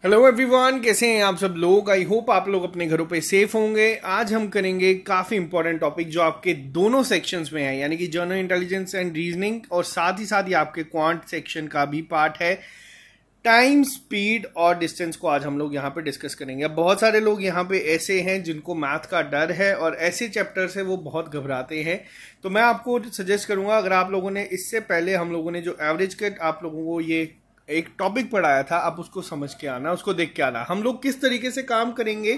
Hello everyone, कैसे हैं आप सब लोग। आई होप आप लोग अपने घरों पे सेफ होंगे। आज हम करेंगे काफी इंपॉर्टेंट टॉपिक जो आपके दोनों सेक्शंस में है, यानी कि जनरल इंटेलिजेंस एंड रीजनिंग, और साथ ही आपके क्वांट सेक्शन का भी पार्ट है। टाइम, स्पीड और डिस्टेंस को आज हम लोग यहाँ पे डिस्कस करेंगे। अब बहुत सारे लोग यहाँ पे ऐसे हैं जिनको मैथ का डर है और ऐसे चैप्टर से वो बहुत घबराते हैं, तो मैं आपको सजेस्ट करूंगा, अगर आप लोगों ने इससे पहले हम लोगों ने जो एवरेज कट आप लोगों को ये एक टॉपिक पढ़ाया था, आप उसको समझ के आना, उसको देख के आना। हम लोग किस तरीके से काम करेंगे,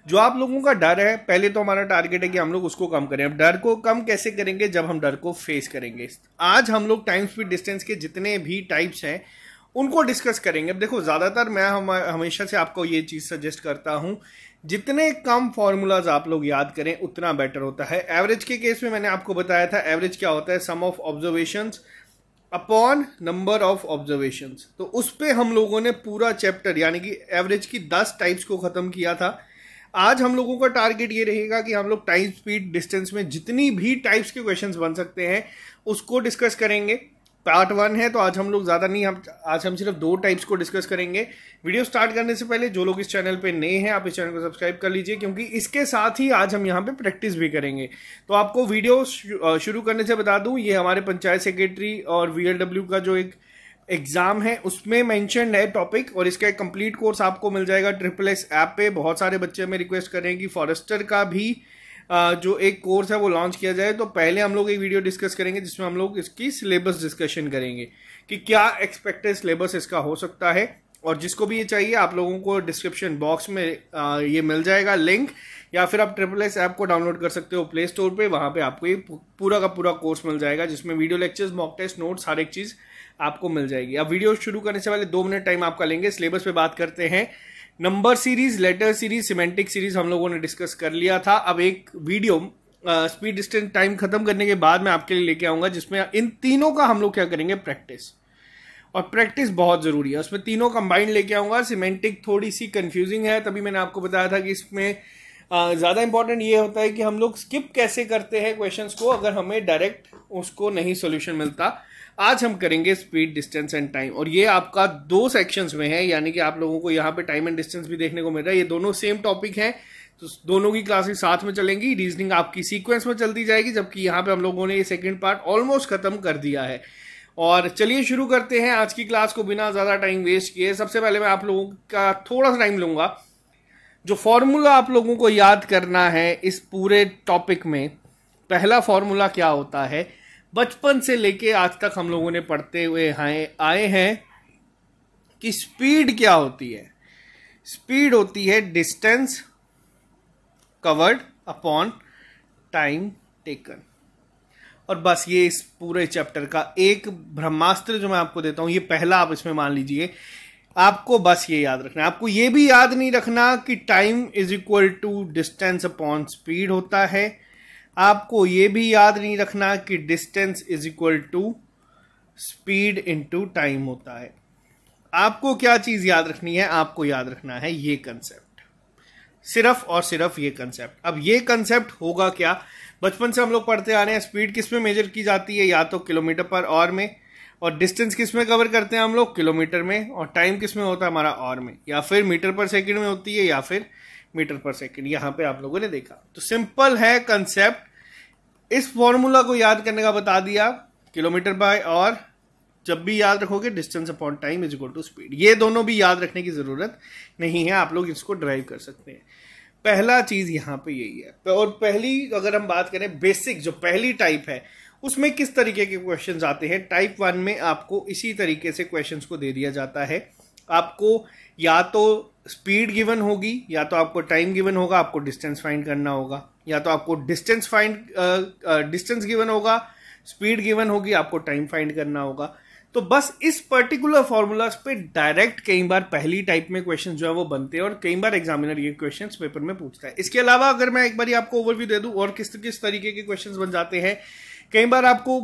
जो आप लोगों का डर है, पहले तो हमारा टारगेट है कि हम लोग उसको कम करें। अब डर को कम कैसे करेंगे, जब हम डर को फेस करेंगे। आज हम लोग टाइम, स्पीड, डिस्टेंस के जितने भी टाइप्स हैं उनको डिस्कस करेंगे। अब देखो, ज्यादातर मैं हमेशा से आपको ये चीज सजेस्ट करता हूं, जितने कम फॉर्मूलाज आप लोग याद करें उतना बेटर होता है। एवरेज के केस में मैंने आपको बताया था, एवरेज क्या होता है, sum of observations upon number of observations. तो उस पे हम लोगों ने पूरा चैप्टर यानी कि एवरेज की 10 टाइप्स को खत्म किया था। आज हम लोगों का टारगेट ये रहेगा कि हम लोग टाइम, स्पीड, डिस्टेंस में जितनी भी टाइप्स के क्वेश्चंस बन सकते हैं उसको डिस्कस करेंगे। पार्ट 1 है, तो आज हम लोग ज्यादा नहीं, आज हम सिर्फ 2 टाइप्स को डिस्कस करेंगे। वीडियो स्टार्ट करने से पहले जो लोग इस चैनल पे नए हैं, आप इस चैनल को सब्सक्राइब कर लीजिए, क्योंकि इसके साथ ही आज हम यहाँ पे प्रैक्टिस भी करेंगे। तो आपको वीडियो शुरू करने से बता दूं, ये हमारे पंचायत सेक्रेटरी और VLW का जो एक एग्जाम है उसमें मेंशन्ड है टॉपिक, और इसका एक कंप्लीट कोर्स आपको मिल जाएगा SSS ऐप पे। बहुत सारे बच्चे हमें रिक्वेस्ट कर रहे हैं कि फॉरेस्टर का भी जो एक कोर्स है वो लॉन्च किया जाए। तो पहले हम लोग एक वीडियो डिस्कस करेंगे जिसमें हम लोग इसकी सिलेबस डिस्कशन करेंगे कि क्या एक्सपेक्टेड सिलेबस इसका हो सकता है। और जिसको भी ये चाहिए, आप लोगों को डिस्क्रिप्शन बॉक्स में ये मिल जाएगा लिंक, या फिर आप SSS ऐप को डाउनलोड कर सकते हो प्ले स्टोर पे। वहां पे आपको ये पूरा का पूरा कोर्स मिल जाएगा, जिसमें video lectures, mock test, notes, हर एक चीज आपको मिल जाएगी। अब वीडियो शुरू करने से पहले 2 मिनट टाइम आपका लेंगे। सिलेबस पे बात करते हैं। Number series, letter series, semantic series हम लोगों ने डिस्कस कर लिया था। अब एक वीडियो स्पीड, डिस्टेंस, टाइम खत्म करने के बाद मैं आपके लिए लेके आऊंगा, जिसमें इन तीनों का हम लोग क्या करेंगे, प्रैक्टिस। और प्रैक्टिस बहुत जरूरी है, उसमें तीनों कंबाइंड लेके आऊंगा। सिमेंटिक थोड़ी सी कंफ्यूजिंग है, तभी मैंने आपको बताया था कि इसमें ज्यादा इंपॉर्टेंट ये होता है कि हम लोग स्किप कैसे करते हैं क्वेश्चंस को, अगर हमें डायरेक्ट उसको नहीं सोल्यूशन मिलता। आज हम करेंगे स्पीड, डिस्टेंस एंड टाइम, और ये आपका 2 सेक्शंस में है, यानी कि आप लोगों को यहाँ पे टाइम एंड डिस्टेंस भी देखने को मिल रहा है। ये दोनों सेम टॉपिक हैं, तो दोनों की क्लासेस साथ में चलेंगी। रीजनिंग आपकी सीक्वेंस में चलती जाएगी, जबकि यहाँ पे हम लोगों ने ये सेकंड पार्ट ऑलमोस्ट खत्म कर दिया है। और चलिए शुरू करते हैं आज की क्लास को बिना ज्यादा टाइम वेस्ट किए। सबसे पहले मैं आप लोगों का थोड़ा सा टाइम लूंगा। जो फॉर्मूला आप लोगों को याद करना है इस पूरे टॉपिक में, पहला फॉर्मूला क्या होता है, बचपन से लेके आज तक हम लोगों ने पढ़ते हुए आए हैं कि स्पीड क्या होती है। स्पीड होती है distance covered upon time taken. और बस ये इस पूरे चैप्टर का एक ब्रह्मास्त्र जो मैं आपको देता हूं, ये पहला आप इसमें मान लीजिए। आपको बस ये याद रखना है, आपको ये भी याद नहीं रखना कि time is equal to distance upon speed होता है। आपको ये भी याद नहीं रखना कि distance is equal to speed into time होता है। आपको क्या चीज याद रखनी है, आपको याद रखना है ये कंसेप्ट, सिर्फ और सिर्फ ये कंसेप्ट। अब ये कंसेप्ट होगा क्या, बचपन से हम लोग पढ़ते आ रहे हैं, स्पीड किस में मेजर की जाती है, या तो किलोमीटर पर आवर में, और डिस्टेंस किस में कवर करते हैं हम लोग, किलोमीटर में, और टाइम किस में होता है हमारा, आवर में, या फिर मीटर पर सेकंड में होती है, या फिर मीटर पर सेकंड। यहां पे आप लोगों ने देखा, तो सिंपल है कंसेप्ट। इस फॉर्मूला को याद करने का बता दिया, किलोमीटर बाय आवर। जब भी याद रखोगे distance upon time is equal to speed, ये दोनों भी याद रखने की जरूरत नहीं है, आप लोग इसको ड्राइव कर सकते हैं। पहला चीज यहां पे यही है। और पहली अगर हम बात करें बेसिक, जो पहली टाइप है उसमें किस तरीके के क्वेश्चंस आते हैं। टाइप 1 में आपको इसी तरीके से क्वेश्चंस को दे दिया जाता है। आपको या तो स्पीड गिवन होगी, या तो आपको टाइम गिवन होगा, आपको डिस्टेंस फाइंड करना होगा, या तो आपको डिस्टेंस गिवन होगा, स्पीड गिवन होगी, आपको टाइम फाइंड करना होगा। तो बस इस पर्टिकुलर फॉर्मूलाज पे डायरेक्ट कई बार पहली टाइप में क्वेश्चन जो है वो बनते हैं, और कई बार एग्जामिनर ये क्वेश्चंस पेपर में पूछता है। इसके अलावा अगर मैं एक बार आपको ओवरव्यू दे दूं और किस किस तरीके के क्वेश्चंस बन जाते हैं, कई बार आपको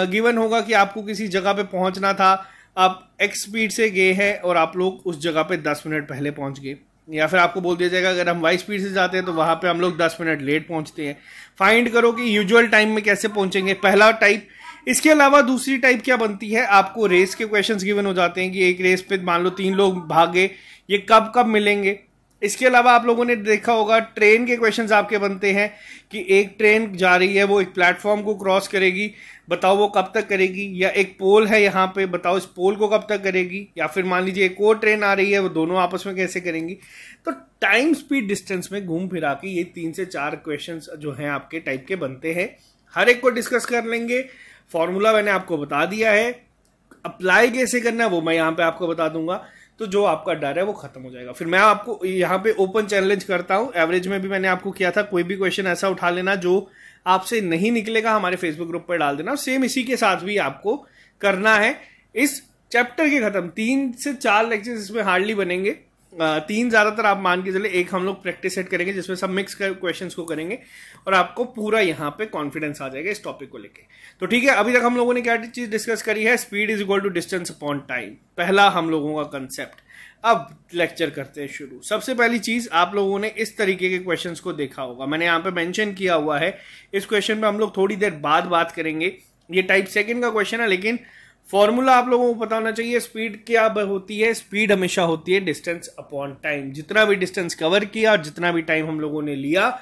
गिवन होगा कि आपको किसी जगह पे पहुंचना था, आप एक्स स्पीड से गए हैं और आप लोग उस जगह पे 10 मिनट पहले पहुंच गए, या फिर आपको बोल दिया जाएगा अगर हम वाई स्पीड से जाते हैं तो वहां पे हम लोग 10 मिनट लेट पहुंचते हैं। फाइंड करो कि यूजुअल टाइम में कैसे पहुंचेंगे। पहला टाइप इसके अलावा दूसरी टाइप क्या बनती है, आपको रेस के क्वेश्चंस गिवन हो जाते हैं कि एक रेस पे मान लो 3 लोग भागे, ये कब कब मिलेंगे। इसके अलावा आप लोगों ने देखा होगा ट्रेन के क्वेश्चंस आपके बनते हैं कि एक ट्रेन जा रही है, वो एक प्लेटफॉर्म को क्रॉस करेगी, बताओ वो कब तक करेगी, या एक पोल है यहाँ पे, बताओ इस पोल को कब तक करेगी, या फिर मान लीजिए एक और ट्रेन आ रही है, वो दोनों आपस में कैसे करेंगी। तो टाइम स्पीड डिस्टेंस में घूम फिरा के ये 3 से 4 क्वेश्चंस जो हैं आपके टाइप के बनते हैं। हर एक को डिस्कस कर लेंगे। फॉर्मूला मैंने आपको बता दिया है, अप्लाई कैसे करना है वो मैं यहाँ पे आपको बता दूंगा। तो जो आपका डर है वो खत्म हो जाएगा। फिर मैं आपको यहाँ पे ओपन चैलेंज करता हूँ, एवरेज में भी मैंने आपको किया था, कोई भी क्वेश्चन ऐसा उठा लेना जो आपसे नहीं निकलेगा, हमारे फेसबुक ग्रुप पर डाल देना। सेम इसी के साथ भी आपको करना है। इस चैप्टर के खत्म 3 से 4 लेक्चर इसमें हार्डली बनेंगे, 3 ज्यादातर आप मान के चले, एक हम लोग प्रैक्टिस सेट करेंगे जिसमें सब मिक्स क्वेश्चंस को करेंगे और आपको पूरा यहाँ पे कॉन्फिडेंस आ जाएगा इस टॉपिक को लेके। तो ठीक है, अभी तक हम लोगों ने क्या चीज डिस्कस करी है, speed is equal to distance upon time, पहला हम लोगों का कंसेप्ट। अब लेक्चर करते हैं शुरू। सबसे पहली चीज, आप लोगों ने इस तरीके के क्वेश्चंस को देखा होगा, मैंने यहाँ पे मेंशन किया हुआ है। इस क्वेश्चन पे हम लोग थोड़ी देर बाद बात करेंगे। ये टाइप सेकंड का क्वेश्चन है, लेकिन फॉर्मूला आप लोगों को पता होना चाहिए। स्पीड क्या होती है, स्पीड हमेशा होती है डिस्टेंस अपॉन टाइम। जितना भी डिस्टेंस कवर किया और जितना भी टाइम हम लोगों ने लिया,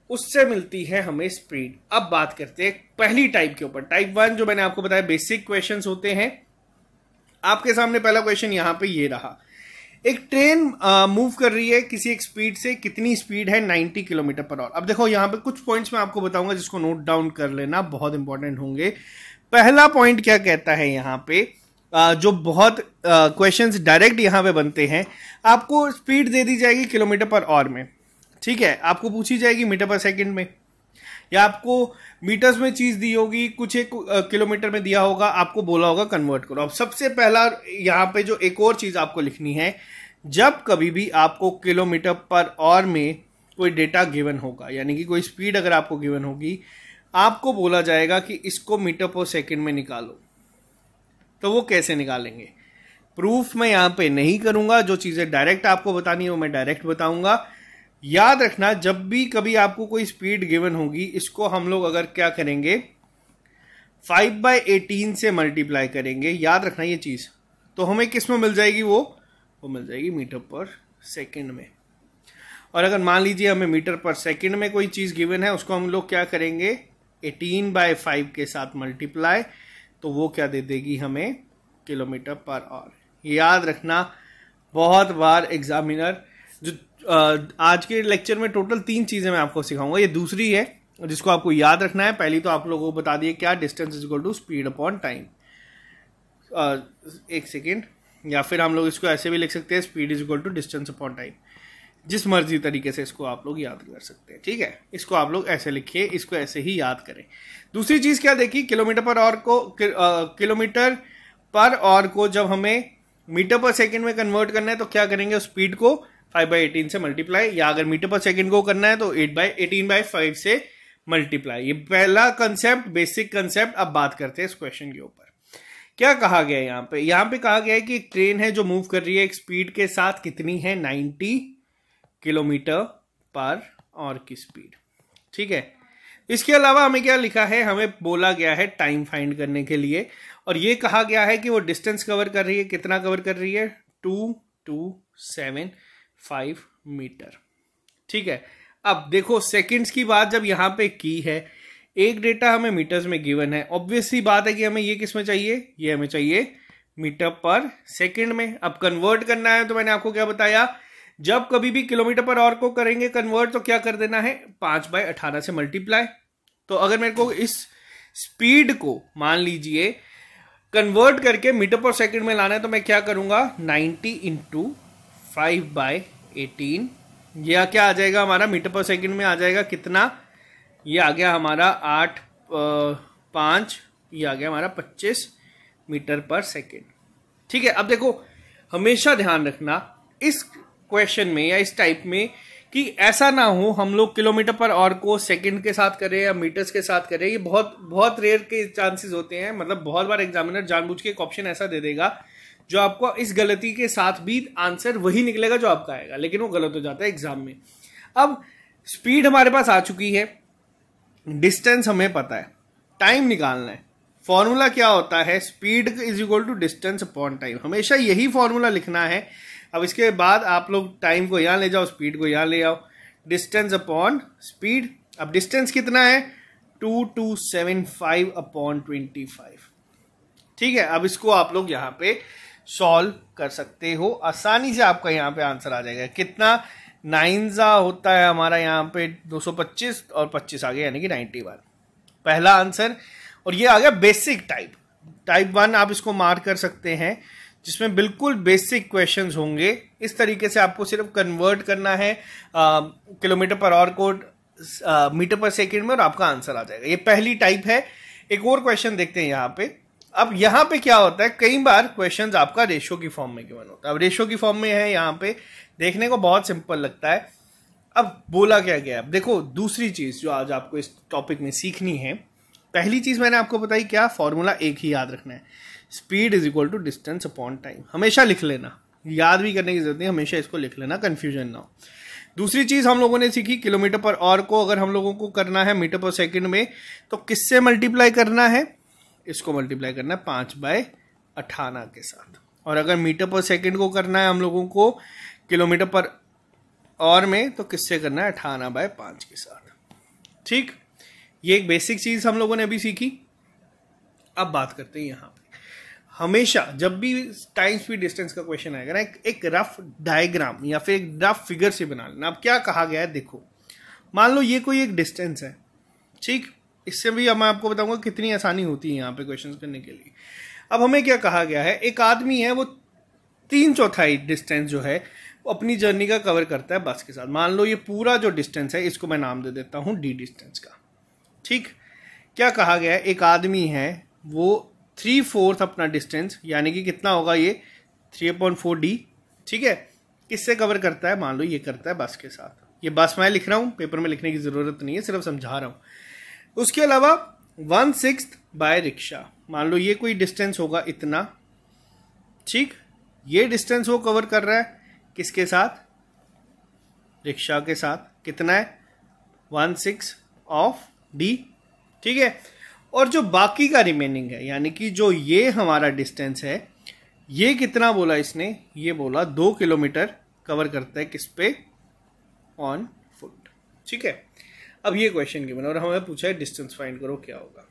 उससे मिलती है हमें स्पीड। अब बात करते हैं पहली टाइप के ऊपर। टाइप 1 जो मैंने आपको बताया बेसिक क्वेश्चंस होते हैं। आपके सामने पहला क्वेश्चन यहां पे ये रहा, एक ट्रेन मूव कर रही है किसी एक स्पीड से, कितनी स्पीड है, 90 किलोमीटर पर आवर। अब देखो यहाँ पे कुछ पॉइंट्स मैं आपको बताऊंगा जिसको नोट डाउन कर लेना, बहुत इंपॉर्टेंट होंगे। पहला पॉइंट क्या कहता है यहाँ पे, जो बहुत क्वेश्चंस डायरेक्ट यहाँ पे बनते हैं, आपको स्पीड दे दी जाएगी किलोमीटर पर आवर में, ठीक है, आपको पूछी जाएगी मीटर पर सेकंड में, या आपको मीटर्स में चीज दी होगी, कुछ एक किलोमीटर में दिया होगा, आपको बोला होगा कन्वर्ट करो। अब सबसे पहला यहाँ पे जो एक और चीज आपको लिखनी है, जब कभी भी आपको किलोमीटर पर आवर में कोई डेटा गिवन होगा, यानी कि कोई स्पीड अगर आपको गिवन होगी, आपको बोला जाएगा कि इसको मीटर पर सेकंड में निकालो। तो वो कैसे निकालेंगे, प्रूफ मैं यहां पे नहीं करूंगा, जो चीजें डायरेक्ट आपको बतानी है वो मैं डायरेक्ट बताऊंगा। याद रखना, जब भी कभी आपको कोई स्पीड गिवन होगी, इसको हम लोग अगर क्या करेंगे 5/18 से मल्टीप्लाई करेंगे, याद रखना ये चीज, तो हमें किस में मिल जाएगी, वो मिल जाएगी मीटर पर सेकंड में। और अगर मान लीजिए हमें मीटर पर सेकंड में कोई चीज गिवन है, उसको हम लोग क्या करेंगे 18/5 के साथ मल्टीप्लाई, तो वो क्या दे देगी हमें किलोमीटर पर आवर। याद रखना, बहुत बार एग्जामिनर जो आज के लेक्चर में टोटल 3 चीजें मैं आपको सिखाऊंगा, ये दूसरी है जिसको आपको याद रखना है। पहली तो आप लोगों को बता दिए क्या, distance is equal to speed upon time. एक सेकेंड, या फिर हम लोग इसको ऐसे भी लिख सकते हैं, speed is equal to distance upon time. जिस मर्जी तरीके से इसको आप लोग याद कर सकते हैं, ठीक है, इसको आप लोग ऐसे लिखिए, इसको ऐसे ही याद करें। दूसरी चीज क्या देखी, किलोमीटर पर आवर को किलोमीटर पर आवर को जब हमें मीटर पर सेकंड में कन्वर्ट करना है, तो क्या करेंगे, स्पीड को 5/18 से मल्टीप्लाई, या अगर मीटर पर सेकंड को करना है तो 18/5 से मल्टीप्लाई। ये पहला कंसेप्ट, बेसिक कंसेप्ट। अब बात करते हैं इस क्वेश्चन के ऊपर। क्या कहा गया है यहाँ पे कहा गया है कि एक ट्रेन है जो मूव कर रही है एक स्पीड के साथ, कितनी है 90 किलोमीटर पर आवर की स्पीड, ठीक है। इसके अलावा हमें क्या लिखा है, हमें बोला गया है टाइम फाइंड करने के लिए, और ये कहा गया है कि वो डिस्टेंस कवर कर रही है, कितना कवर कर रही है 2275 मीटर, ठीक है। अब देखो सेकंड्स की बात जब यहां पे की है, एक डेटा हमें मीटर्स में गिवन है, ऑब्वियस सी बात है कि हमें ये किस में चाहिए, ये हमें चाहिए मीटर पर सेकंड में। अब कन्वर्ट करना है तो मैंने आपको क्या बताया, जब कभी भी किलोमीटर पर आवर को करेंगे कन्वर्ट, तो क्या कर देना है 5/18 से मल्टीप्लाई। तो अगर मेरे को इस स्पीड को मान लीजिए कन्वर्ट करके मीटर पर सेकंड में लाना है, तो मैं क्या करूंगा 90 × 5/18, यह क्या आ जाएगा हमारा मीटर पर सेकंड में आ जाएगा कितना, ये आ गया हमारा 8/5, ये आ गया हमारा 25 मीटर पर सेकंड, ठीक है। अब देखो हमेशा ध्यान रखना इस क्वेश्चन में या इस टाइप में कि ऐसा ना हो हम लोग किलोमीटर पर आवर को सेकंड के साथ करें या मीटर्स के साथ करें। ये बहुत बहुत रेयर के चांसेस होते हैं, मतलब बहुत बार एग्जामिनर जानबूझ के एक ऑप्शन ऐसा दे देगा जो आपको इस गलती के साथ भी आंसर वही निकलेगा जो आपका आएगा, लेकिन वो गलत हो जाता है एग्जाम में। अब स्पीड हमारे पास आ चुकी है, डिस्टेंस हमें पता है, टाइम निकालना है। फॉर्मूला क्या होता है, speed is equal to distance upon time, हमेशा यही फॉर्मूला लिखना है। अब इसके बाद आप लोग टाइम को यहाँ ले जाओ, स्पीड को यहाँ ले आओ, डिस्टेंस अपॉन स्पीड। अब डिस्टेंस कितना है 2275 अपॉन 25, ठीक है। अब इसको आप लोग यहाँ पे सॉल्व कर सकते हो, आसानी से आपका यहाँ पे आंसर आ जाएगा। कितना 9 होता है हमारा यहाँ पे 225 और 25 आ गया यानी कि 91, पहला आंसर। और ये आ गया बेसिक टाइप 1, आप इसको मार्क कर सकते हैं, जिसमें बिल्कुल बेसिक क्वेश्चंस होंगे। इस तरीके से आपको सिर्फ कन्वर्ट करना है किलोमीटर पर आवर को मीटर पर सेकंड में और आपका आंसर आ जाएगा। ये पहली टाइप है। एक और क्वेश्चन देखते हैं यहाँ पे। अब यहाँ पे क्या होता है, कई बार क्वेश्चंस आपका रेशो की फॉर्म में गिवन होता है। अब रेशो की फॉर्म में है, यहाँ पे देखने को बहुत सिंपल लगता है। अब बोला क्या गया, अब देखो दूसरी चीज जो आज आपको इस टॉपिक में सीखनी है, पहली चीज मैंने आपको बताई क्या, फॉर्मूला एक ही याद रखना है, speed is equal to distance upon time. हमेशा लिख लेना, याद भी करने की जरूरत नहीं, हमेशा इसको लिख लेना, कंफ्यूजन ना हो। दूसरी चीज हम लोगों ने सीखी, किलोमीटर पर आवर को अगर हम लोगों को करना है मीटर पर सेकंड में, तो किससे मल्टीप्लाई करना है, इसको मल्टीप्लाई करना है 5/18 के साथ। और अगर मीटर पर सेकंड को करना है हम लोगों को किलोमीटर पर आवर में, तो किससे करना है 18/5 के साथ, ठीक। ये एक बेसिक चीज हम लोगों ने अभी सीखी। अब बात करते हैं यहाँ पे, हमेशा जब भी टाइम स्पीड डिस्टेंस का क्वेश्चन आएगा ना, एक रफ डायग्राम या फिर एक रफ फिगर से बना लेना। अब क्या कहा गया है देखो, मान लो ये कोई एक डिस्टेंस है, ठीक। इससे भी मैं आपको बताऊंगा कितनी आसानी होती है यहाँ पे क्वेश्चन करने के लिए। अब हमें क्या कहा गया है, एक आदमी है, वो 3/4 डिस्टेंस जो है वो अपनी जर्नी का कवर करता है बस के साथ। मान लो ये पूरा जो डिस्टेंस है, इसको मैं नाम दे देता हूँ डी डिस्टेंस का, ठीक। क्या कहा गया है, एक आदमी है वो 3/4 अपना डिस्टेंस, यानी कि कितना होगा ये 3/4D, ठीक है, किससे कवर करता है, मान लो ये करता है बस के साथ। ये बस मैं लिख रहा हूँ, पेपर में लिखने की जरूरत नहीं है, सिर्फ समझा रहा हूँ। उसके अलावा 1/6 बाय रिक्शा, मान लो ये कोई डिस्टेंस होगा इतना, ठीक। ये डिस्टेंस वो कवर कर रहा है किसके साथ, रिक्शा के साथ। कितना है 1/6 ठीक है। और जो बाकी का रिमेनिंग है, यानी कि जो ये हमारा डिस्टेंस है, ये कितना बोला इसने, ये बोला 2 किलोमीटर कवर करता है किस पे, ऑन फुट, ठीक है। अब ये क्वेश्चन गिवन और हमें पूछा है डिस्टेंस फाइंड करो, क्या होगा।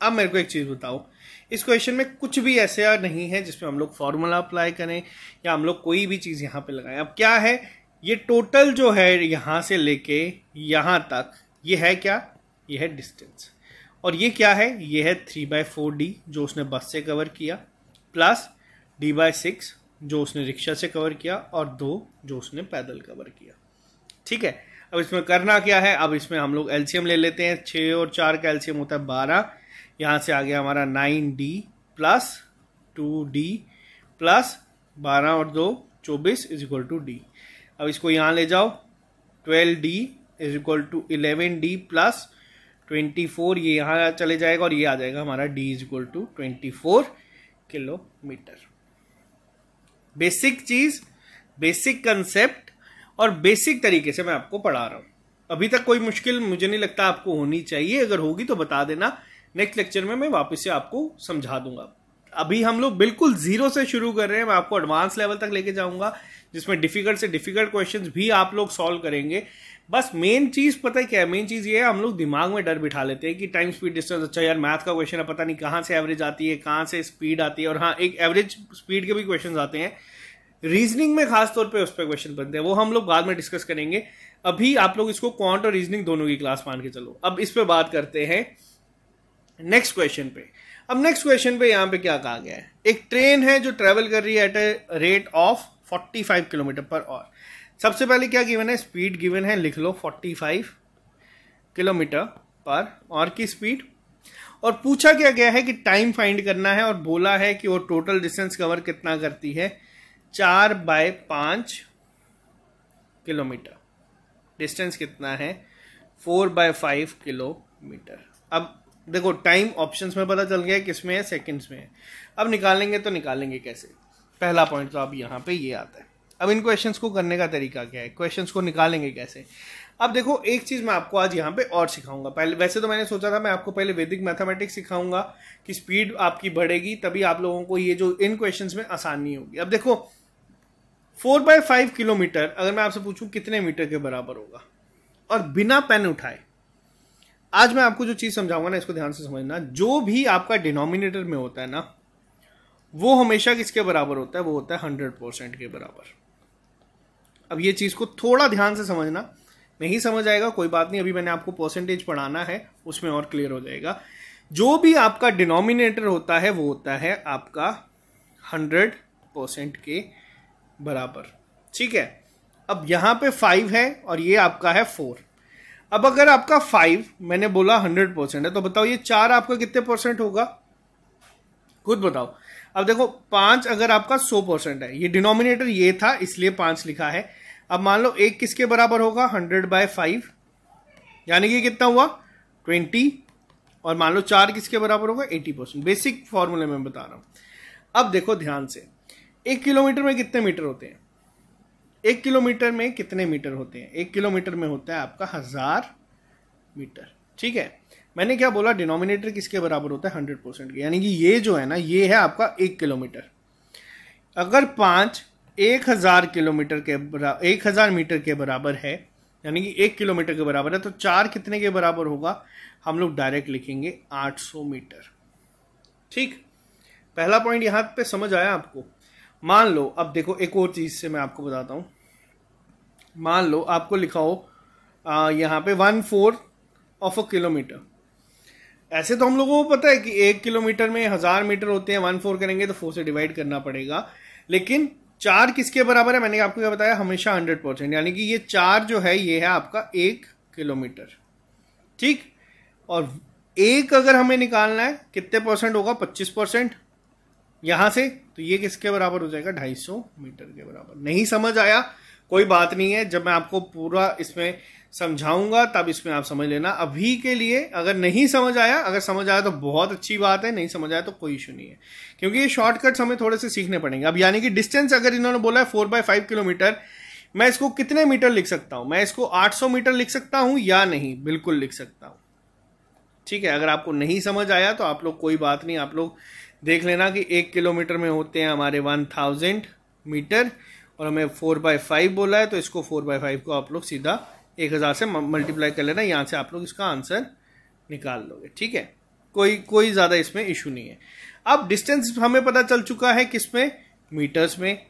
अब मेरे को एक चीज बताओ, इस क्वेश्चन में कुछ भी ऐसा नहीं है जिसमें हम लोग फॉर्मूला अप्लाई करें या हम लोग कोई भी चीज यहां पे लगाएं। अब क्या है, ये टोटल जो है यहां से लेके यहां तक, ये है क्या, ये है डिस्टेंस। और ये क्या है, ये है 3/4D जो उसने बस से कवर किया, प्लस D/6 जो उसने रिक्शा से कवर किया, और 2 जो उसने पैदल कवर किया, ठीक है। अब इसमें करना क्या है, अब इसमें हम लोग एलसीएम ले लेते हैं। 6 और 4 का एलसीएम होता है 12, यहाँ से आ गया हमारा 9D प्लस 2D प्लस 12 और 2 24 इज इक्वल टू D। अब इसको यहाँ ले जाओ, 12D is equal to 11D plus 24, ये यहाँ चले जाएगा और ये आ जाएगा हमारा D is equal to 24 kilometre. Basic चीज, बेसिक कंसेप्ट और बेसिक तरीके से मैं आपको पढ़ा रहा हूं। अभी तक कोई मुश्किल मुझे नहीं लगता आपको होनी चाहिए, अगर होगी तो बता देना, नेक्स्ट लेक्चर में मैं वापस से आपको समझा दूंगा। अभी हम लोग बिल्कुल जीरो से शुरू कर रहे हैं, मैं आपको एडवांस लेवल तक लेके जाऊंगा, जिसमें डिफिकल्ट से डिफिकल्ट क्वेश्चंस भी आप लोग सॉल्व करेंगे। बस मेन चीज पता है क्या है, मेन चीज ये है, हम लोग दिमाग में डर बिठा लेते हैं कि टाइम स्पीड डिस्टेंस, अच्छा यार मैथ का क्वेश्चन है, पता नहीं कहाँ से एवरेज आती है, कहाँ से स्पीड आती है। और हाँ, एक एवरेज स्पीड के भी क्वेश्चन आते हैं रीजनिंग में, खासतौर पे उस पर क्वेश्चन बनते हैं, वो हम लोग बाद में डिस्कस करेंगे। अभी आप लोग इसको क्वांट और रीजनिंग दोनों की क्लास मान के चलो। अब इस पे बात करते हैं नेक्स्ट क्वेश्चन पे। अब नेक्स्ट क्वेश्चन पे यहाँ पे क्या कहा गया है, एक ट्रेन है जो ट्रेवल कर रही है at a rate of 45 kilometre per hour. सबसे पहले क्या गिवन है, स्पीड गिवन है, लिख लो 45 किलोमीटर पर आवर की स्पीड। और पूछा क्या गया है कि टाइम फाइंड करना है, और बोला है कि वो टोटल डिस्टेंस कवर कितना करती है, 4/5 किलोमीटर। डिस्टेंस कितना है, 4/5 किलोमीटर। अब देखो टाइम ऑप्शंस में पता चल गया है किसमें है, सेकंड्स में है। अब निकालेंगे तो निकालेंगे कैसे, पहला पॉइंट तो अब यहाँ पे ये आता है। अब इन क्वेश्चंस को करने का तरीका क्या है, क्वेश्चंस को निकालेंगे कैसे। अब देखो एक चीज मैं आपको आज यहाँ पे और सिखाऊंगा। पहले वैसे तो मैंने सोचा था मैं आपको पहले वैदिक मैथमेटिक्स सिखाऊंगा कि स्पीड आपकी बढ़ेगी, तभी आप लोगों को ये जो इन क्वेश्चंस में आसानी होगी। अब देखो 4/5 किलोमीटर अगर मैं आपसे पूछूं कितने मीटर के बराबर होगा, और बिना पेन उठाए आज मैं आपको जो चीज समझाऊंगा ना, इसको ध्यान से समझना। जो भी आपका डिनोमिनेटर में होता है ना, वो हमेशा किसके बराबर होता है? वो होता है 100% के बराबर। अब ये चीज को थोड़ा ध्यान से समझना, नहीं समझ आएगा कोई बात नहीं, अभी मैंने आपको परसेंटेज पढ़ाना है, उसमें और क्लियर हो जाएगा। जो भी आपका डिनोमिनेटर होता है वो होता है आपका 100% के बराबर, ठीक है। अब यहां पे 5 है और ये आपका है 4। अब अगर आपका 5 मैंने बोला 100% है, तो बताओ ये 4 आपका कितने परसेंट होगा? खुद बताओ। अब देखो 5 अगर आपका 100% है, ये डिनोमिनेटर ये था इसलिए 5 लिखा है। अब मान लो 1 किसके बराबर होगा? 100/5, यानी कि कितना हुआ? 20। और मान लो 4 किसके बराबर होगा? 80%। बेसिक फॉर्मूले में बता रहा हूं। अब देखो ध्यान से, 1 किलोमीटर में कितने मीटर होते हैं? 1 किलोमीटर में कितने मीटर होते हैं? 1 किलोमीटर में होता है आपका 1000 मीटर, ठीक है। मैंने क्या बोला? डिनोमिनेटर किसके बराबर होता है? 100% के, यानी कि ये जो है ना, ये है आपका 1 किलोमीटर। अगर 5 1000 किलोमीटर के 1000 मीटर के बराबर है, यानी कि 1 किलोमीटर के बराबर है, तो 4 कितने के बराबर होगा? हम लोग डायरेक्ट लिखेंगे 800 मीटर, ठीक। पहला पॉइंट यहां पे समझ आया आपको? मान लो, अब देखो एक और चीज से मैं आपको बताता हूं। मान लो आपको लिखा हो यहां पे 1/4 ऑफ अ किलोमीटर। ऐसे तो हम लोगों को पता है कि 1 किलोमीटर में 1000 मीटर होते हैं, 1/4 करेंगे तो 4 से डिवाइड करना पड़ेगा। लेकिन 4 किसके बराबर है? मैंने आपको क्या बताया? हमेशा 100%, यानी कि ये 4 जो है ये है आपका 1 किलोमीटर, ठीक। और 1 अगर हमें निकालना है कितने परसेंट होगा? 25% यहां से, तो ये किसके बराबर हो जाएगा? 250 मीटर के बराबर। नहीं समझ आया कोई बात नहीं है, जब मैं आपको पूरा इसमें समझाऊंगा तब इसमें आप समझ लेना। अभी के लिए अगर नहीं समझ आया, अगर समझ आया तो बहुत अच्छी बात है, नहीं समझ आया तो कोई इशू नहीं है, क्योंकि ये शॉर्टकट्स हमें थोड़े से सीखने पड़ेंगे। अब यानी कि डिस्टेंस अगर इन्होंने बोला है 4/5 किलोमीटर, मैं इसको कितने मीटर लिख सकता हूं? मैं इसको 800 मीटर लिख सकता हूं या नहीं? बिल्कुल लिख सकता हूं, ठीक है। अगर आपको नहीं समझ आया तो आप लोग कोई बात नहीं, आप लोग देख लेना कि 1 किलोमीटर में होते हैं हमारे 1000 मीटर, और हमें 4/5 बोला है, तो इसको 4/5 को आप लोग सीधा 1000 से मल्टीप्लाई कर लेना, यहां से आप लोग इसका आंसर निकाल लोगे, ठीक है। कोई ज्यादा इसमें इशू नहीं है। अब डिस्टेंस हमें पता चल चुका है किसमें? मीटर्स में।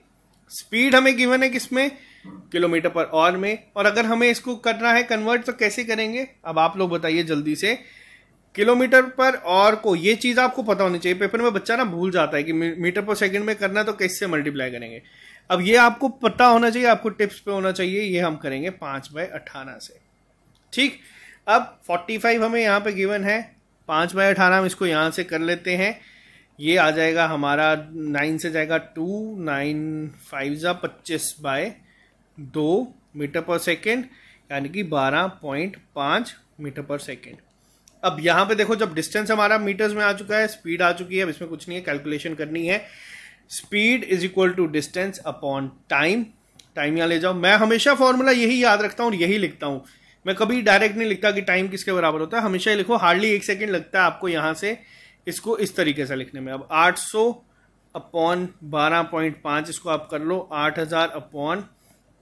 स्पीड हमें गिवन है किसमें? किलोमीटर पर आवर में। और अगर हमें इसको करना है कन्वर्ट तो कैसे करेंगे? अब आप लोग बताइए जल्दी से। किलोमीटर पर आवर को, ये चीज आपको पता होनी चाहिए, पेपर में बच्चा ना भूल जाता है कि मीटर पर सेकंड में करना है तो कैसे मल्टीप्लाई करेंगे। अब ये आपको पता होना चाहिए, आपको टिप्स पे होना चाहिए। ये हम करेंगे 5/18 से, ठीक। अब 45 हमें यहाँ पे गिवन है, 5/18 हम इसको यहां से कर लेते हैं। ये आ जाएगा हमारा 9 से जाएगा 2, 9 5 25/2 मीटर पर सेकेंड, यानी कि 12.5 मीटर पर सेकेंड। अब यहां पे देखो, जब डिस्टेंस हमारा मीटर्स में आ चुका है, स्पीड आ चुकी है, अब इसमें कुछ नहीं है, कैलकुलेशन करनी है। Speed is equal to distance upon time. Time यहां ले जाओ। मैं हमेशा फॉर्मूला यही याद रखता हूं और यही लिखता हूं। मैं कभी डायरेक्ट नहीं लिखता कि टाइम किसके बराबर होता है, हमेशा ही लिखो। हार्डली 1 सेकेंड लगता है आपको यहां से इसको इस तरीके से लिखने में। अब 800 अपॉन 12.5 इसको आप कर लो 8000 अपॉन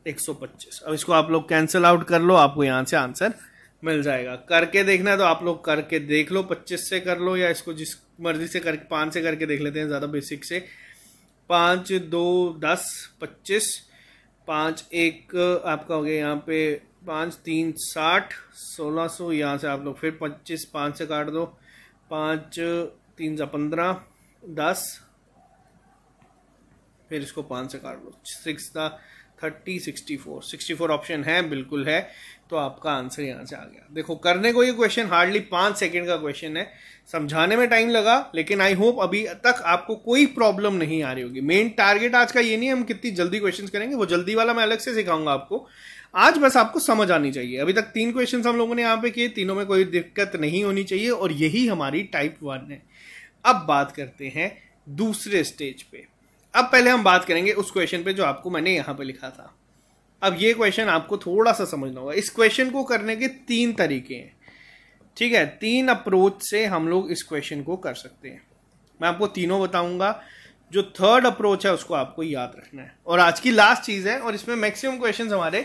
125। अब इसको आप लोग कैंसिल आउट कर लो, आपको यहां से आंसर मिल जाएगा। करके देखना है तो आप लोग करके देख लो, 25 से कर लो या इसको जिस मर्जी से करके 5 से करके देख लेते हैं, ज्यादा बेसिक से। 5 2 10 25, 5 1 आपका हो गया यहाँ पे 5 3 60 1600। यहाँ से आप लोग फिर 25 5 से काट दो, 5 3 15 10, फिर इसको 5 से काट लो, 6 30 64 ऑप्शन है, बिल्कुल है। तो आपका आंसर यहां से आ गया। देखो करने को ये क्वेश्चन हार्डली 5 सेकंड का क्वेश्चन है, समझाने में टाइम लगा, लेकिन आई होप अभी तक आपको कोई प्रॉब्लम नहीं आ रही होगी। मेन टारगेट आज का ये नहीं है हम कितनी जल्दी क्वेश्चंस करेंगे, वो जल्दी वाला मैं अलग से सिखाऊंगा आपको। आज बस आपको समझ आनी चाहिए। अभी तक 3 क्वेश्चन हम लोगों ने यहाँ पे किए, तीनों में कोई दिक्कत नहीं होनी चाहिए, और यही हमारी टाइप 1 है। अब बात करते हैं दूसरे स्टेज पे। अब पहले हम बात करेंगे उस क्वेश्चन पे जो आपको मैंने यहां पे लिखा था। अब ये क्वेश्चन आपको थोड़ा सा समझना होगा। इस क्वेश्चन को करने के 3 तरीके हैं, ठीक है। 3 अप्रोच से हम लोग इस क्वेश्चन को कर सकते हैं। मैं आपको तीनों बताऊंगा। जो थर्ड अप्रोच है उसको आपको याद रखना है, और आज की लास्ट चीज है, और इसमें मैक्सिमम क्वेश्चंस हमारे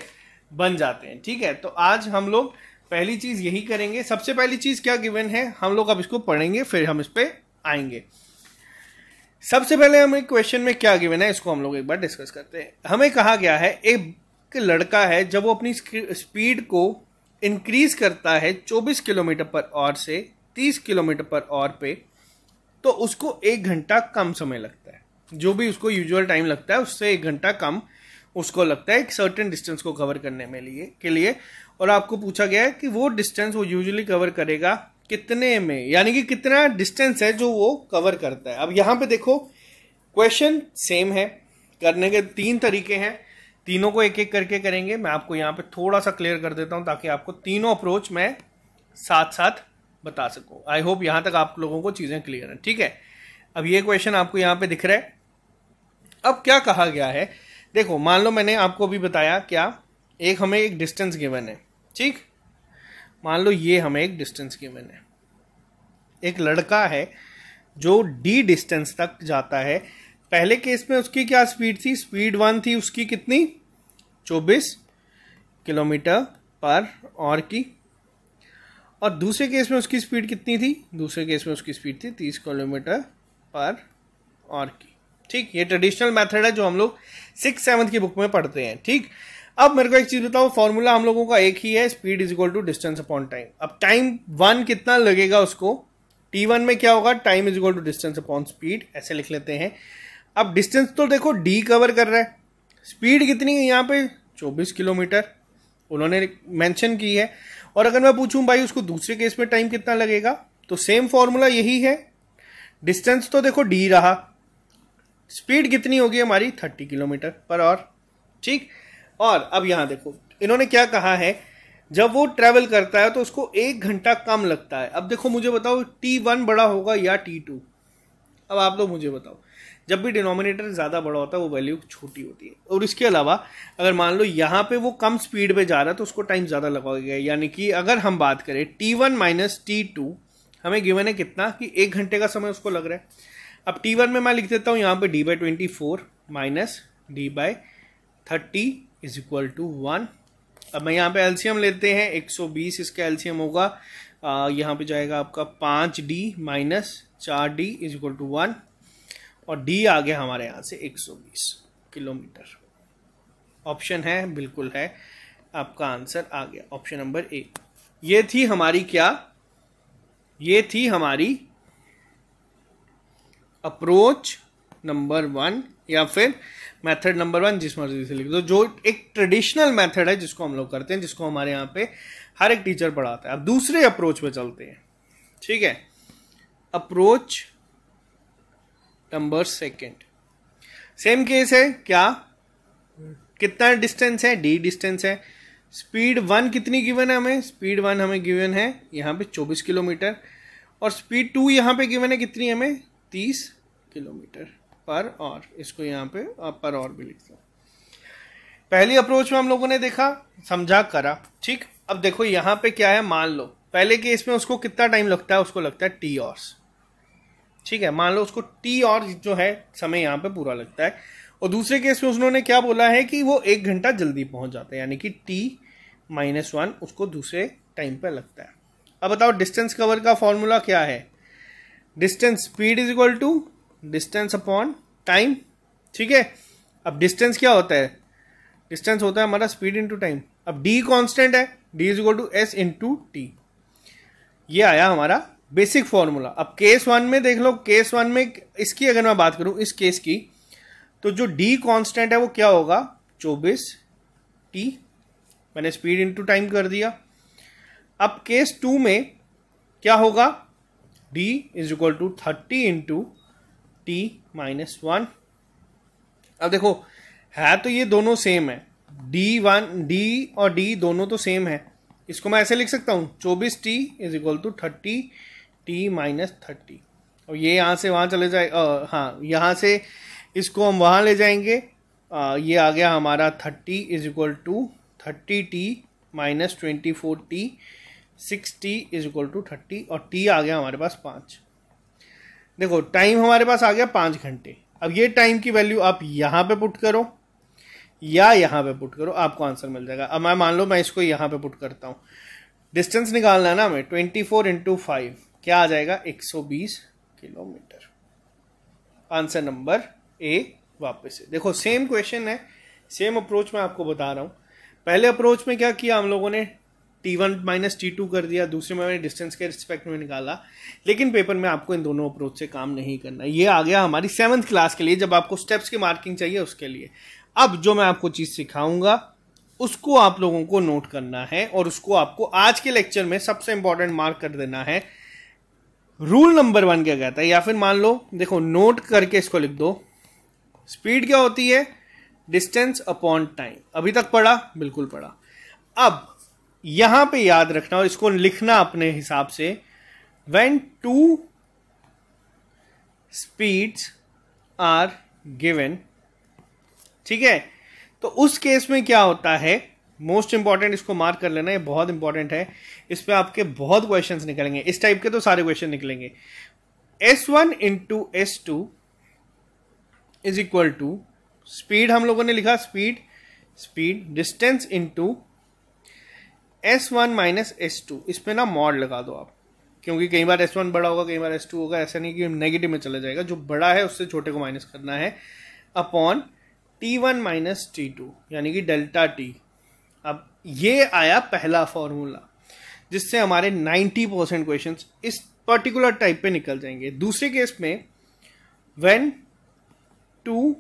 बन जाते हैं, ठीक है। तो आज हम लोग पहली चीज यही करेंगे। सबसे पहली चीज क्या गिवन है, हम लोग अब इसको पढ़ेंगे, फिर हम इस पे आएंगे। सबसे पहले हम एक क्वेश्चन में क्या गिवन है इसको हम लोग एक बार डिस्कस करते हैं। हमें कहा गया है एक लड़का है, जब वो अपनी स्पीड को इंक्रीज करता है 24 किलोमीटर पर आवर से 30 किलोमीटर पर आवर पे, तो उसको 1 घंटा कम समय लगता है। जो भी उसको यूजुअल टाइम लगता है उससे 1 घंटा कम उसको लगता है एक सर्टेन डिस्टेंस को कवर करने में के लिए। और आपको पूछा गया है कि वो डिस्टेंस वो यूजुअली कवर करेगा कितने में, यानी कि कितना डिस्टेंस है जो वो कवर करता है। अब यहां पे देखो क्वेश्चन सेम है, करने के 3 तरीके हैं, तीनों को एक एक करके करेंगे। मैं आपको यहाँ पे थोड़ा सा क्लियर कर देता हूं ताकि आपको तीनों अप्रोच मैं साथ साथ बता सकूं। आई होप यहां तक आप लोगों को चीजें क्लियर हैं, ठीक है। अब ये क्वेश्चन आपको यहां पे दिख रहा है। अब क्या कहा गया है, देखो मान लो मैंने आपको भी बताया क्या, एक हमें एक डिस्टेंस गिवन है, ठीक। मान लो ये हमें एक डिस्टेंस गिवन है, एक लड़का है जो डी डिस्टेंस तक जाता है। पहले केस में उसकी क्या स्पीड थी, स्पीड 1 थी उसकी कितनी, 24 किलोमीटर पर आवर की। और दूसरे केस में उसकी स्पीड कितनी थी, दूसरे केस में उसकी स्पीड थी 30 किलोमीटर पर आवर की, ठीक। ये ट्रेडिशनल मेथड है जो हम लोग 6-7 की बुक में पढ़ते हैं, ठीक। अब मेरे को एक चीज बताओ, फॉर्मूला हम लोगों का एक ही है, speed is equal to distance upon time. अब टाइम 1 कितना लगेगा उसको, t1 में क्या होगा, time is equal to distance upon speed, ऐसे लिख लेते हैं। अब डिस्टेंस तो देखो d कवर कर रहा है, स्पीड कितनी है यहाँ पे 24 किलोमीटर उन्होंने मेंशन की है। और अगर मैं पूछूं भाई उसको दूसरे केस में टाइम कितना लगेगा, तो सेम फॉर्मूला यही है, डिस्टेंस तो देखो d रहा, स्पीड कितनी होगी हमारी 30 किलोमीटर पर आवर, ठीक। और अब यहां देखो इन्होंने क्या कहा है, जब वो ट्रेवल करता है तो उसको 1 घंटा कम लगता है। अब देखो मुझे बताओ t1 बड़ा होगा या t2, अब आप लोग मुझे बताओ। जब भी डिनोमिनेटर ज्यादा बड़ा होता है वो वैल्यू छोटी होती है। और इसके अलावा अगर मान लो यहाँ पे वो कम स्पीड पे जा रहा है तो उसको टाइम ज्यादा लगाएगा, यानी कि अगर हम बात करें t1 माइनस t2 हमें गिवन है कितना कि 1 घंटे का समय उसको लग रहा है। अब t1 में मैं लिख देता हूं यहाँ पे d/24 minus d/30 is equal to 1। अब मैं यहाँ पे एलसीएम लेते हैं, 120 इसका एलसीएम होगा, यहाँ पे जाएगा आपका 5d minus 4d is equal to 1, और d आ गया हमारे यहाँ से 120 किलोमीटर। ऑप्शन है, बिल्कुल है, आपका आंसर आ गया ऑप्शन नंबर ए। ये थी हमारी क्या, ये थी हमारी अप्रोच नंबर 1 या फिर मेथड नंबर 1, जिस मर्जी से लिख दो, जो एक ट्रेडिशनल मेथड है जिसको हम लोग करते हैं, जिसको हमारे यहाँ पे हर एक टीचर पढ़ाता है। अब दूसरे अप्रोच पे चलते हैं, ठीक है। अप्रोच नंबर 2, सेम केस है, क्या कितना डिस्टेंस है, d डिस्टेंस है, स्पीड 1 कितनी गिवन है हमें, स्पीड 1 हमें गिवन है यहाँ पे 24 किलोमीटर, और स्पीड 2 यहाँ पे गिवन है कितनी हमें 30 किलोमीटर पर आवर, इसको यहाँ पे पर आवर भी लिखता हूँ। पहली अप्रोच में हम लोगों ने देखा, समझा, करा, ठीक। अब देखो यहाँ पे क्या है, मान लो पहले केस में उसको कितना टाइम लगता है, उसको लगता है t आवर्स, ठीक है। मान लो उसको t आवर्स जो है समय यहाँ पे पूरा लगता है, और दूसरे केस में उन्होंने क्या बोला है कि वो 1 घंटा जल्दी पहुंच जाता है, यानी कि t-1 उसको दूसरे टाइम पे लगता है। अब बताओ डिस्टेंस कवर का फॉर्मूला क्या है, distance speed is equal to distance upon time, ठीक है। अब डिस्टेंस क्या होता है, डिस्टेंस होता है हमारा स्पीड इंटू टाइम। अब d कांस्टेंट है, d is equal to s into t, ये आया हमारा बेसिक फॉर्मूला। अब केस 1 में देख लो, केस 1 में इसकी अगर मैं बात करूं इस केस की, तो जो d कांस्टेंट है वो क्या होगा 24t, मैंने स्पीड इंटू टाइम कर दिया। अब केस 2 में क्या होगा, d is equal to 30 into t-1। अब देखो है तो ये दोनों सेम है, d और d दोनों तो सेम है, इसको मैं ऐसे लिख सकता हूं 24t is equal to 30t-30, और ये यहां से वहां चले जाए, हाँ यहां से इसको हम वहां ले जाएंगे ये आ गया हमारा 30 is equal to 30t minus 24t, 6t is equal to 30 और t आ गया हमारे पास 5। देखो टाइम हमारे पास आ गया 5 घंटे। अब ये टाइम की वैल्यू आप यहाँ पे पुट करो या यहाँ पे पुट करो, आपको आंसर मिल जाएगा। अब मैं मान लो मैं इसको यहाँ पे पुट करता हूँ, डिस्टेंस निकालना है ना हमें, 24 इंटू 5 क्या आ जाएगा 120 किलोमीटर। आंसर नंबर ए वापस से। देखो सेम क्वेश्चन है, सेम अप्रोच में आपको बता रहा हूँ। पहले अप्रोच में क्या किया हम लोगों ने, T1 माइनस T2 कर दिया, दूसरे में मैंने डिस्टेंस के रिस्पेक्ट में निकाला। लेकिन पेपर में आपको इन दोनों अप्रोच से काम नहीं करना। ये आ गया हमारी 7th क्लास के लिए, जब आपको स्टेप्स की मार्किंग चाहिए उसके लिए। अब जो मैं आपको चीज सिखाऊंगा उसको आप लोगों को नोट करना है और उसको आपको आज के लेक्चर में सबसे इंपॉर्टेंट मार्क कर देना है। रूल नंबर 1 क्या कहता है, या फिर मान लो देखो नोट करके इसको लिख दो। स्पीड क्या होती है, डिस्टेंस अपॉन टाइम। अभी तक पढ़ा, बिल्कुल पढ़ा। अब यहां पे याद रखना और इसको लिखना अपने हिसाब से, when two speeds are given, ठीक है। तो उस केस में क्या होता है, मोस्ट इंपॉर्टेंट, इसको मार्क कर लेना, ये बहुत इंपॉर्टेंट है। इस पे आपके बहुत क्वेश्चंस निकलेंगे, इस टाइप के तो सारे क्वेश्चन निकलेंगे। S1 into S2 is equal to, speed हम लोगों ने लिखा, speed distance into S1 minus S2। इस पे ना मॉड लगा दो आप, क्योंकि कई बार S1 बड़ा होगा, कई बार S2 होगा, ऐसा नहीं कि नेगेटिव में चला जाएगा। जो बड़ा है उससे छोटे को माइनस करना है, अपॉन T1 माइनस T2 यानी कि डेल्टा T। अब ये आया पहला फॉर्मूला, जिससे हमारे 90% क्वेश्चंस इस पर्टिकुलर टाइप पे निकल जाएंगे। दूसरे केस में when two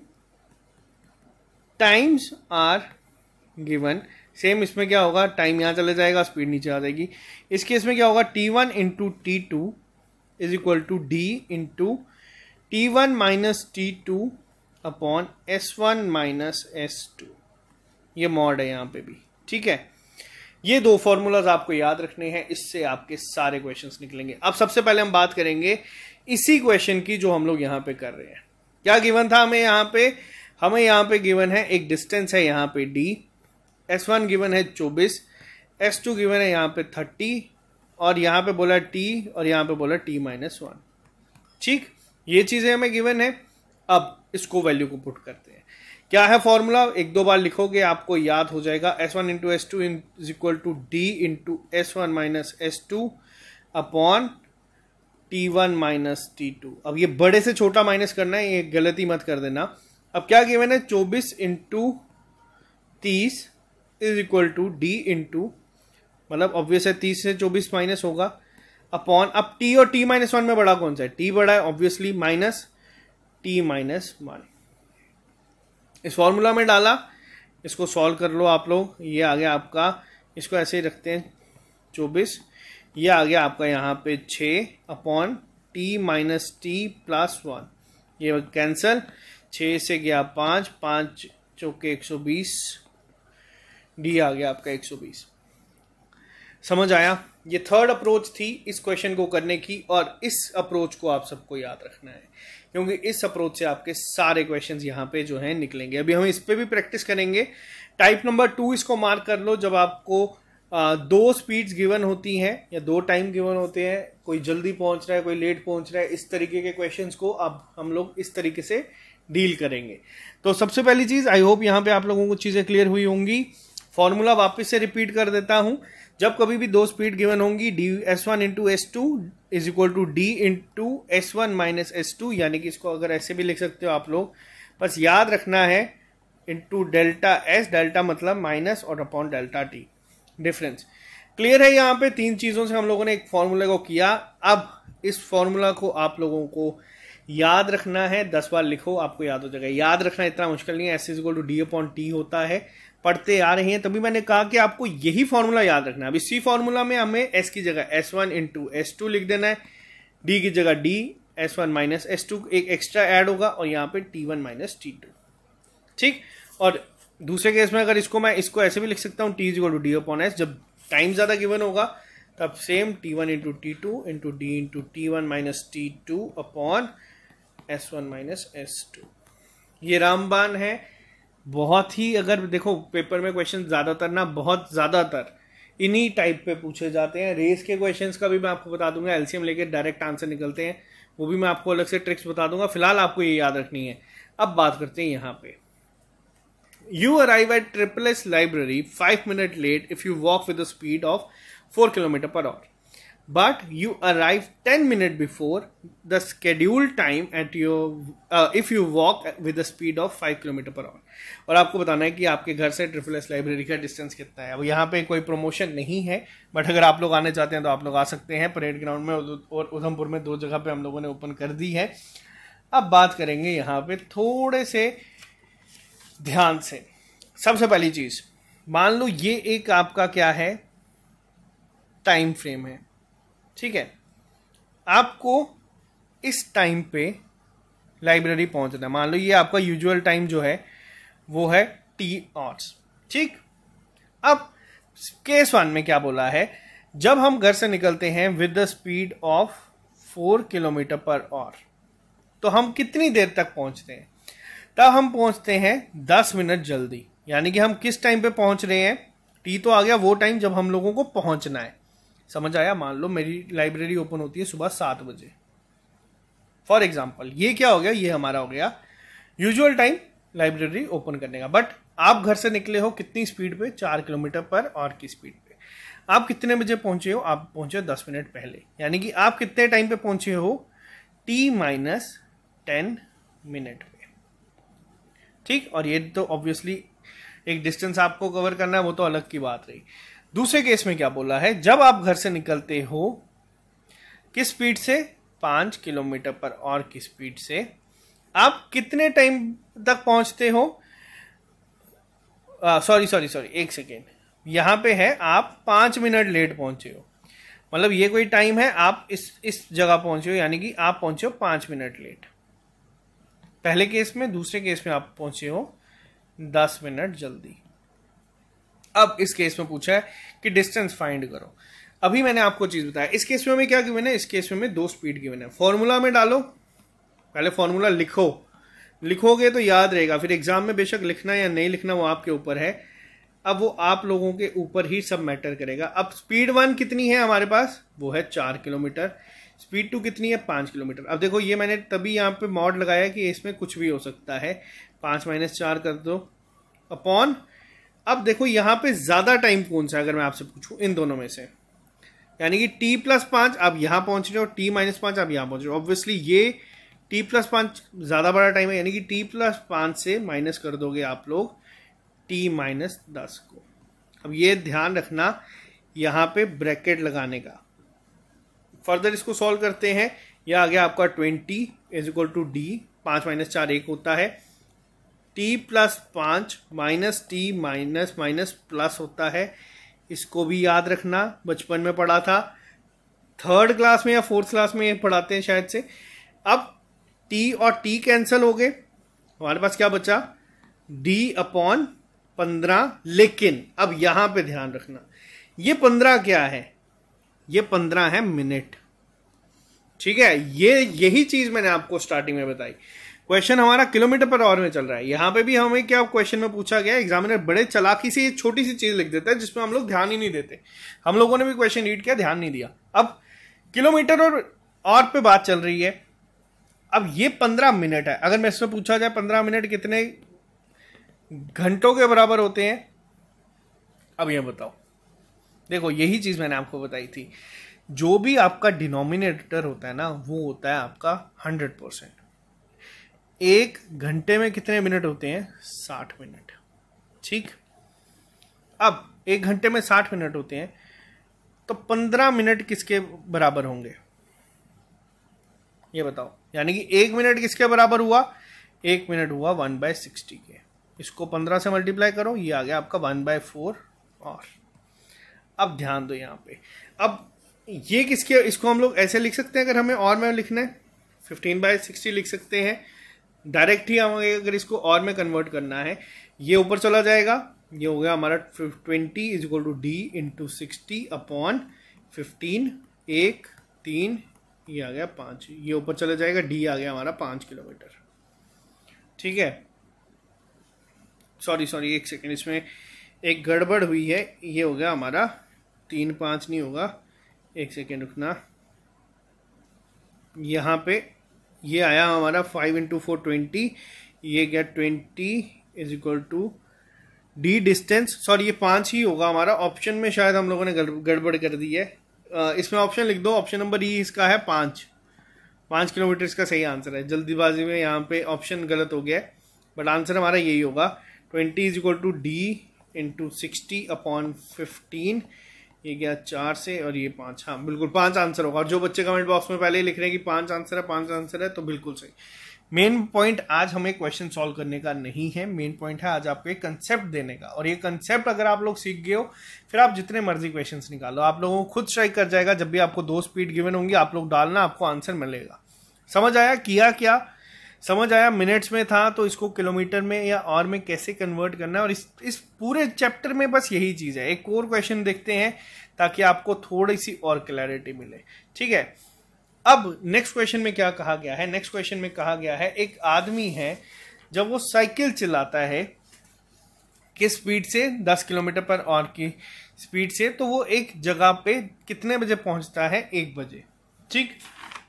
times are given, same इसमें क्या होगा, टाइम यहां चले जाएगा, स्पीड नीचे आ जाएगी। इस केस में क्या होगा, T1 into T2 is equal to D into T1 minus T2 upon S1 minus S2। ये मॉड है यहां पे भी, ठीक है। ये दो फॉर्मूलाज आपको याद रखने हैं, इससे आपके सारे क्वेश्चंस निकलेंगे। अब सबसे पहले हम बात करेंगे इसी क्वेश्चन की जो हम लोग यहां पे कर रहे हैं। क्या गिवन था हमें यहाँ पे गिवन है एक डिस्टेंस है यहाँ पे D, S1 गिवन है 24, S2 गिवन है यहाँ पे 30 और यहाँ पे बोला T और यहाँ पे बोला T माइनस 1, ठीक। ये चीजें हमें गिवन है। अब इसको वैल्यू को पुट करते हैं। क्या है फॉर्मूला, एक दो बार लिखोगे आपको याद हो जाएगा। S1 into S2 is equal to D into S1 minus S2 upon T1 minus T2। अब ये बड़े से छोटा माइनस करना है, ये गलती मत कर देना। अब क्या गिवन है, 24 into 30 is equal to D into, मतलब ऑब्वियस है 30 से 24 माइनस होगा, अपॉन, अब T और T माइनस 1 में बड़ा कौन सा है, T बड़ा है ऑब्वियसली, माइनस T माइनस 1। इस फॉर्मूला में डाला, इसको सॉल्व कर लो आप लोग। ये आ गया आपका, इसको ऐसे ही रखते हैं 24, ये आ गया आपका यहाँ पे 6 upon T minus T plus 1। ये कैंसल, 6 से गया 5, 5 चौके 120, D आ गया आपका 120। समझ आया। ये थर्ड अप्रोच थी इस क्वेश्चन को करने की, और इस अप्रोच को आप सबको याद रखना है, क्योंकि इस अप्रोच से आपके सारे क्वेश्चंस यहाँ पे जो हैं निकलेंगे। अभी हम इस पे भी प्रैक्टिस करेंगे। टाइप नंबर 2 इसको मार्क कर लो, जब आपको दो स्पीड्स गिवन होती हैं या दो टाइम गिवन होते हैं, कोई जल्दी पहुंच रहा है कोई लेट पहुंच रहा है, इस तरीके के क्वेश्चंस को अब हम लोग इस तरीके से डील करेंगे। तो सबसे पहली चीज, आई होप यहाँ पे आप लोगों को चीजें क्लियर हुई होंगी। फॉर्मूला वापस से रिपीट कर देता हूं। जब कभी भी दो स्पीड गिवन होंगी, S1 into S2 is equal to D into S1 minus S2, यानी कि इसको अगर ऐसे भी लिख सकते हो आप लोग, बस याद रखना है इंटू डेल्टा S, डेल्टा मतलब माइनस, और upon delta T difference. Clear है। यहाँ पे तीन चीजों से हम लोगों ने एक फॉर्मूला को किया। अब इस फॉर्मूला को आप लोगों को याद रखना है, 10 बार लिखो आपको याद हो जाएगा। याद रखना इतना मुश्किल नहीं है, S is equal to D upon T होता है, पढ़ते आ रहे हैं तभी मैंने कहा कि आपको यही फॉर्मूला याद रखना है। अब इसी फॉर्मूला में हमें S की जगह S1 इंटू S2 लिख देना है, D की जगह D, S1 माइनस S2 एक एक्स्ट्रा ऐड होगा, और यहाँ पे T1 माइनस T2, ठीक। और दूसरे केस में अगर इसको मैं इसको ऐसे भी लिख सकता हूँ, T is equal to D upon S। जब टाइम ज्यादा गिवन होगा तब same T1 into T2 into D into T1 minus T2 upon S1 minus S2। ये रामबान है, बहुत ही, अगर देखो पेपर में क्वेश्चन ज़्यादातर ना, बहुत ज़्यादातर इन्हीं टाइप पे पूछे जाते हैं। रेस के क्वेश्चंस का भी मैं आपको बता दूंगा, एलसीएम लेके डायरेक्ट आंसर निकलते हैं, वो भी मैं आपको अलग से ट्रिक्स बता दूंगा। फिलहाल आपको ये याद रखनी है। अब बात करते हैं यहाँ पे, you arrive at triple S library 5 minute late if you walk with the speed of 4 kilometre per hour, but you arrive 10 minutes before the scheduled time at your if you walk with the speed of 5 kilometre per our. और आपको बताना है कि आपके घर से triple S library का distance कितना है। अब यहाँ पे कोई प्रमोशन नहीं है, बट अगर आप लोग आने चाहते हैं तो आप लोग आ सकते हैं। परेड ग्राउंड में और उधमपुर में 2 जगह पे हम लोगों ने ओपन कर दी है। अब बात करेंगे यहाँ पे थोड़े से ध्यान से। सबसे पहली चीज, मान लो ये एक आपका क्या है, टाइम फ्रेम है, ठीक है। आपको इस टाइम पे लाइब्रेरी पहुंचना है। मान लो ये आपका यूजुअल टाइम जो है वो है टी आवर्स, ठीक। अब केस 1 में क्या बोला है, जब हम घर से निकलते हैं with the speed of 4 kilometre per our, तो हम कितनी देर तक पहुंचते हैं? तब हम पहुंचते हैं 10 मिनट जल्दी। यानी कि हम किस टाइम पे पहुंच रहे हैं, टी तो आ गया वो टाइम जब हम लोगों को पहुंचना है। समझ आया? मान लो मेरी लाइब्रेरी ओपन होती है सुबह 7 बजे फॉर एग्जाम्पल, ये क्या हो गया, ये हमारा हो गया यूजुअल टाइम लाइब्रेरी ओपन करने का। बट आप घर से निकले हो कितनी स्पीड पे, 4 किलोमीटर पर आवर की स्पीड पे। आप कितने बजे पहुंचे हो? आप पहुंचे 10 मिनट पहले। यानी कि आप कितने टाइम पे पहुंचे हो, T-10 मिनट पे, ठीक। और ये तो ऑब्वियसली एक डिस्टेंस आपको कवर करना है, वो तो अलग की बात रही। दूसरे केस में क्या बोला है, जब आप घर से निकलते हो किस स्पीड से, 5 किलोमीटर पर आवर की स्पीड से, आप कितने टाइम तक पहुंचते हो? सॉरी, एक सेकेंड, यहां पे है आप 5 मिनट लेट पहुंचे हो। मतलब ये कोई टाइम है, आप इस जगह पहुंचे हो, यानी कि आप पहुंचे हो 5 मिनट लेट पहले केस में। दूसरे केस में आप पहुंचे हो 10 मिनट जल्दी। अब इस केस में पूछा है कि डिस्टेंस फाइंड करो। अभी मैंने आपको चीज बताया, इस केस में हमें क्या गिवन है, इस केस में 2 स्पीड गिवन है। फॉर्मूला में डालो, पहले फॉर्मूला लिखो, लिखोगे तो याद रहेगा, फिर एग्जाम में बेशक लिखना या नहीं लिखना वो आपके ऊपर है। अब वो आप लोगों के ऊपर ही सब मैटर करेगा। अब स्पीड 1 कितनी है हमारे पास, वो है 4 किलोमीटर। स्पीड 2 कितनी है, 5 किलोमीटर। अब देखो ये मैंने तभी यहाँ पे मॉड लगाया कि इसमें कुछ भी हो सकता है, 5 - 4 कर दो अपॉन। अब देखो यहाँ पे ज्यादा टाइम कौन सा है, अगर मैं आपसे पूछूं इन दोनों में से, यानी कि T+5 आप यहां पहुंच रहे हो, T-5 आप यहां पहुंच रहे हो। ऑब्वियसली ये T+5 ज्यादा बड़ा टाइम है, यानी कि T+5 से माइनस कर दोगे आप लोग T-10 को। अब ये ध्यान रखना यहां पे ब्रैकेट लगाने का। फर्दर इसको सॉल्व करते हैं, यह आ गया आपका 20 = D, 5 - 4 1 होता है, T+5 minus T minus plus होता है। इसको भी याद रखना, बचपन में पढ़ा था, 3rd क्लास में या 4th क्लास में पढ़ाते हैं शायद से। अब T और T कैंसिल हो गए, हमारे पास क्या बचा, D/15। लेकिन अब यहां पे ध्यान रखना, ये 15 क्या है, ये 15 है मिनट, ठीक है। यही चीज मैंने आपको स्टार्टिंग में बताई। क्वेश्चन हमारा किलोमीटर पर आवर में चल रहा है। यहां पे भी हमें क्या क्वेश्चन में पूछा गया, एग्जामिनर बड़े चालाकी से ये छोटी सी चीज लिख देता है जिसमें हम लोग ध्यान ही नहीं देते। हम लोगों ने भी क्वेश्चन रीड किया, ध्यान नहीं दिया। अब किलोमीटर और आवर पे बात चल रही है। अब ये 15 मिनट है, अगर मैं इसमें पूछा जाए 15 मिनट कितने घंटों के बराबर होते हैं, अब ये बताओ। देखो यही चीज मैंने आपको बताई थी, जो भी आपका डिनोमिनेटर होता है ना, वो होता है आपका 100%। 1 घंटे में कितने मिनट होते हैं, 60 मिनट, ठीक। अब 1 घंटे में 60 मिनट होते हैं, तो 15 मिनट किसके बराबर होंगे, ये बताओ। यानी कि 1 मिनट किसके बराबर हुआ, 1 मिनट हुआ 1/60 के। इसको 15 से मल्टीप्लाई करो, ये आ गया आपका 1/4 और। अब ध्यान दो यहां पे, अब ये किसके, इसको हम लोग ऐसे लिख सकते हैं, अगर हमें और में लिखना है 15/60 लिख सकते हैं डायरेक्ट ही। हमें अगर इसको और में कन्वर्ट करना है, ये ऊपर चला जाएगा, ये हो गया हमारा 20 = D × 60/15, 1 3, ये आ गया 5, ये ऊपर चला जाएगा, D आ गया हमारा 5 किलोमीटर, ठीक है। सॉरी एक सेकेंड, इसमें एक गड़बड़ हुई है। ये हो गया हमारा 3 5 नहीं होगा, एक सेकेंड रुकना। यहाँ पे ये आया हमारा 5 × 4 20, ये गया 20 is equal to D distance. Sorry ये 5 ही होगा हमारा, ऑप्शन में शायद हम लोगों ने गड़बड़ कर दी है। इसमें ऑप्शन लिख दो, ऑप्शन नंबर ई इसका है 5 किलोमीटर इसका सही आंसर है। जल्दीबाजी में यहाँ पे ऑप्शन गलत हो गया है, बट आंसर हमारा यही होगा। 20 is equal to D into 60/15, ये गया 4 से और ये 5। हाँ बिल्कुल 5 आंसर होगा। और जो बच्चे कमेंट बॉक्स में पहले ही लिख रहे हैं कि 5 आंसर है तो बिल्कुल सही। मेन पॉइंट आज हमें क्वेश्चन सॉल्व करने का नहीं है, मेन पॉइंट है आज आपको एक कंसेप्ट देने का। और ये कंसेप्ट अगर आप लोग सीख गए हो, फिर आप जितने मर्जी क्वेश्चंस निकालो, आप लोगों को खुद स्ट्राइक कर जाएगा। जब भी आपको 2 स्पीड गिवन होंगी, आप लोग डालना, आपको आंसर मिलेगा। समझ आया किया क्या? समझ आया? मिनट्स में था तो इसको किलोमीटर में या और में कैसे कन्वर्ट करना है। और इस पूरे चैप्टर में बस यही चीज है। एक और क्वेश्चन देखते हैं ताकि आपको थोड़ी सी और क्लैरिटी मिले। ठीक है, अब नेक्स्ट क्वेश्चन में क्या कहा गया है? नेक्स्ट क्वेश्चन में कहा गया है एक आदमी है, जब वो साइकिल चलाता है किस स्पीड से, 10 किलोमीटर पर आवर की स्पीड से, तो वो एक जगह पे कितने बजे पहुंचता है? 1 बजे। ठीक,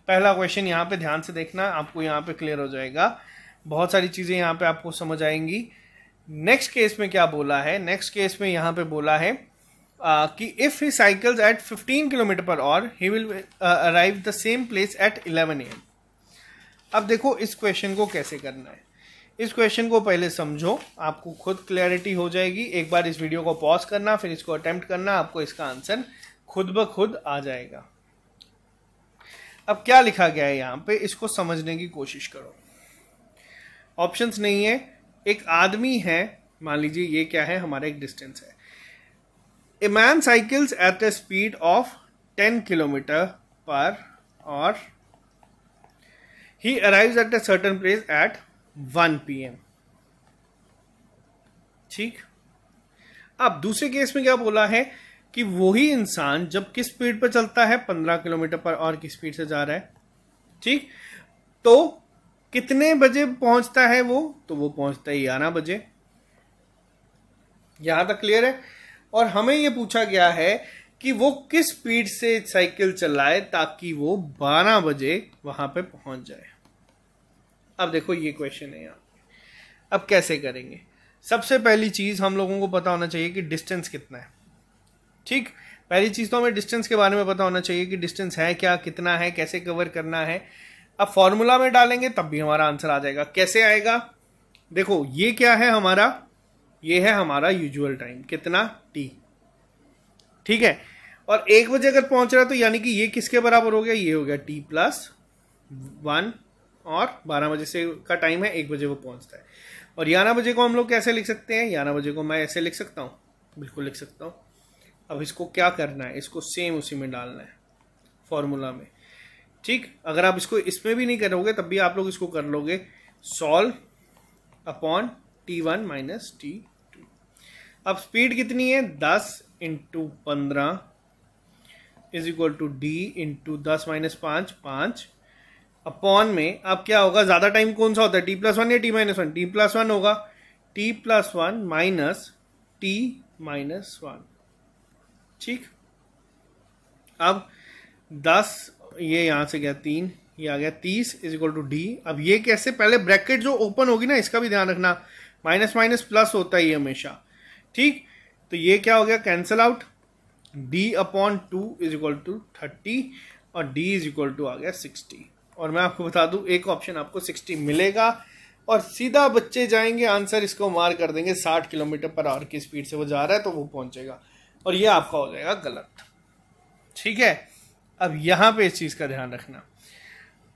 पहला क्वेश्चन यहाँ पे ध्यान से देखना, आपको यहाँ पे क्लियर हो जाएगा। बहुत सारी चीजें यहाँ पे आपको समझ आएंगी। नेक्स्ट केस में क्या बोला है? नेक्स्ट केस में यहाँ पे बोला है कि if he cycles at 15 kilometre per hour he will arrive the same place at 11 AM। अब देखो इस क्वेश्चन को कैसे करना है। इस क्वेश्चन को पहले समझो, आपको खुद क्लैरिटी हो जाएगी। एक बार इस वीडियो को पॉज करना, फिर इसको अटेम्प्ट करना, आपको इसका आंसर खुद ब खुद आ जाएगा। अब क्या लिखा गया है यहाँ पे, इसको समझने की कोशिश करो। ऑप्शंस नहीं है, एक आदमी है, मान लीजिए ये क्या है, हमारा एक डिस्टेंस है। A man cycles at a speed of 10 kilometer per hour. He arrives at a certain place at 1 PM. ठीक, अब दूसरे केस में क्या बोला है कि वही इंसान जब किस स्पीड पर चलता है, 15 किलोमीटर पर आवर की स्पीड से जा रहा है। ठीक, तो कितने बजे पहुंचता है वो? तो वो पहुंचता है 11 बजे। यहां तक क्लियर है? और हमें यह पूछा गया है कि वो किस स्पीड से साइकिल चलाए ताकि वो 12 बजे वहां पे पहुंच जाए। अब देखो ये क्वेश्चन है यहाँ। अब कैसे करेंगे? सबसे पहली चीज हम लोगों को पता होना चाहिए कि डिस्टेंस कितना है। ठीक, पहली चीज तो हमें डिस्टेंस के बारे में पता होना चाहिए कि डिस्टेंस है क्या, कितना है, कैसे कवर करना है। अब फॉर्मूला में डालेंगे तब भी हमारा आंसर आ जाएगा। कैसे आएगा? देखो ये क्या है हमारा, ये है हमारा यूजुअल टाइम, कितना? टी। ठीक है, और 1 बजे अगर पहुंच रहा है तो यानी कि ये किसके बराबर हो गया? ये हो गया T+1, और 12 बजे से का टाइम है, 1 बजे वो पहुंचता है। और 11 बजे को हम लोग कैसे लिख सकते हैं? 11 बजे को मैं ऐसे लिख सकता हूं, बिल्कुल लिख सकता हूं। अब इसको क्या करना है? इसको सेम उसी में डालना है, फॉर्मूला में। ठीक, अगर आप इसको इसमें भी नहीं करोगे तब भी आप लोग इसको कर लोगे, solve upon T1 minus T2। अब स्पीड कितनी है? 10 × 15 is equal to D into 10 - 5 5 upon में। अब क्या होगा? ज्यादा टाइम कौन सा होता है, T+1 या T-1? T+1 होगा, T+1 माइनस T-1। ठीक, अब 10, ये यहां से गया 3, ये आ गया 30 इज इक्वल टू डी। अब ये कैसे? पहले ब्रैकेट जो ओपन होगी ना, इसका भी ध्यान रखना, माइनस माइनस प्लस होता है ये हमेशा। ठीक, तो ये क्या हो गया? Cancel out. D/2 is equal to 30 और D इज इक्वल टू आ गया 60। और मैं आपको बता दूं, एक ऑप्शन आपको 60 मिलेगा और सीधा बच्चे जाएंगे आंसर इसको मार कर देंगे, 60 किलोमीटर पर आवर की स्पीड से वो जा रहा है तो वो पहुंचेगा, और ये आपका हो जाएगा गलत। ठीक है, अब यहां पे इस चीज का ध्यान रखना।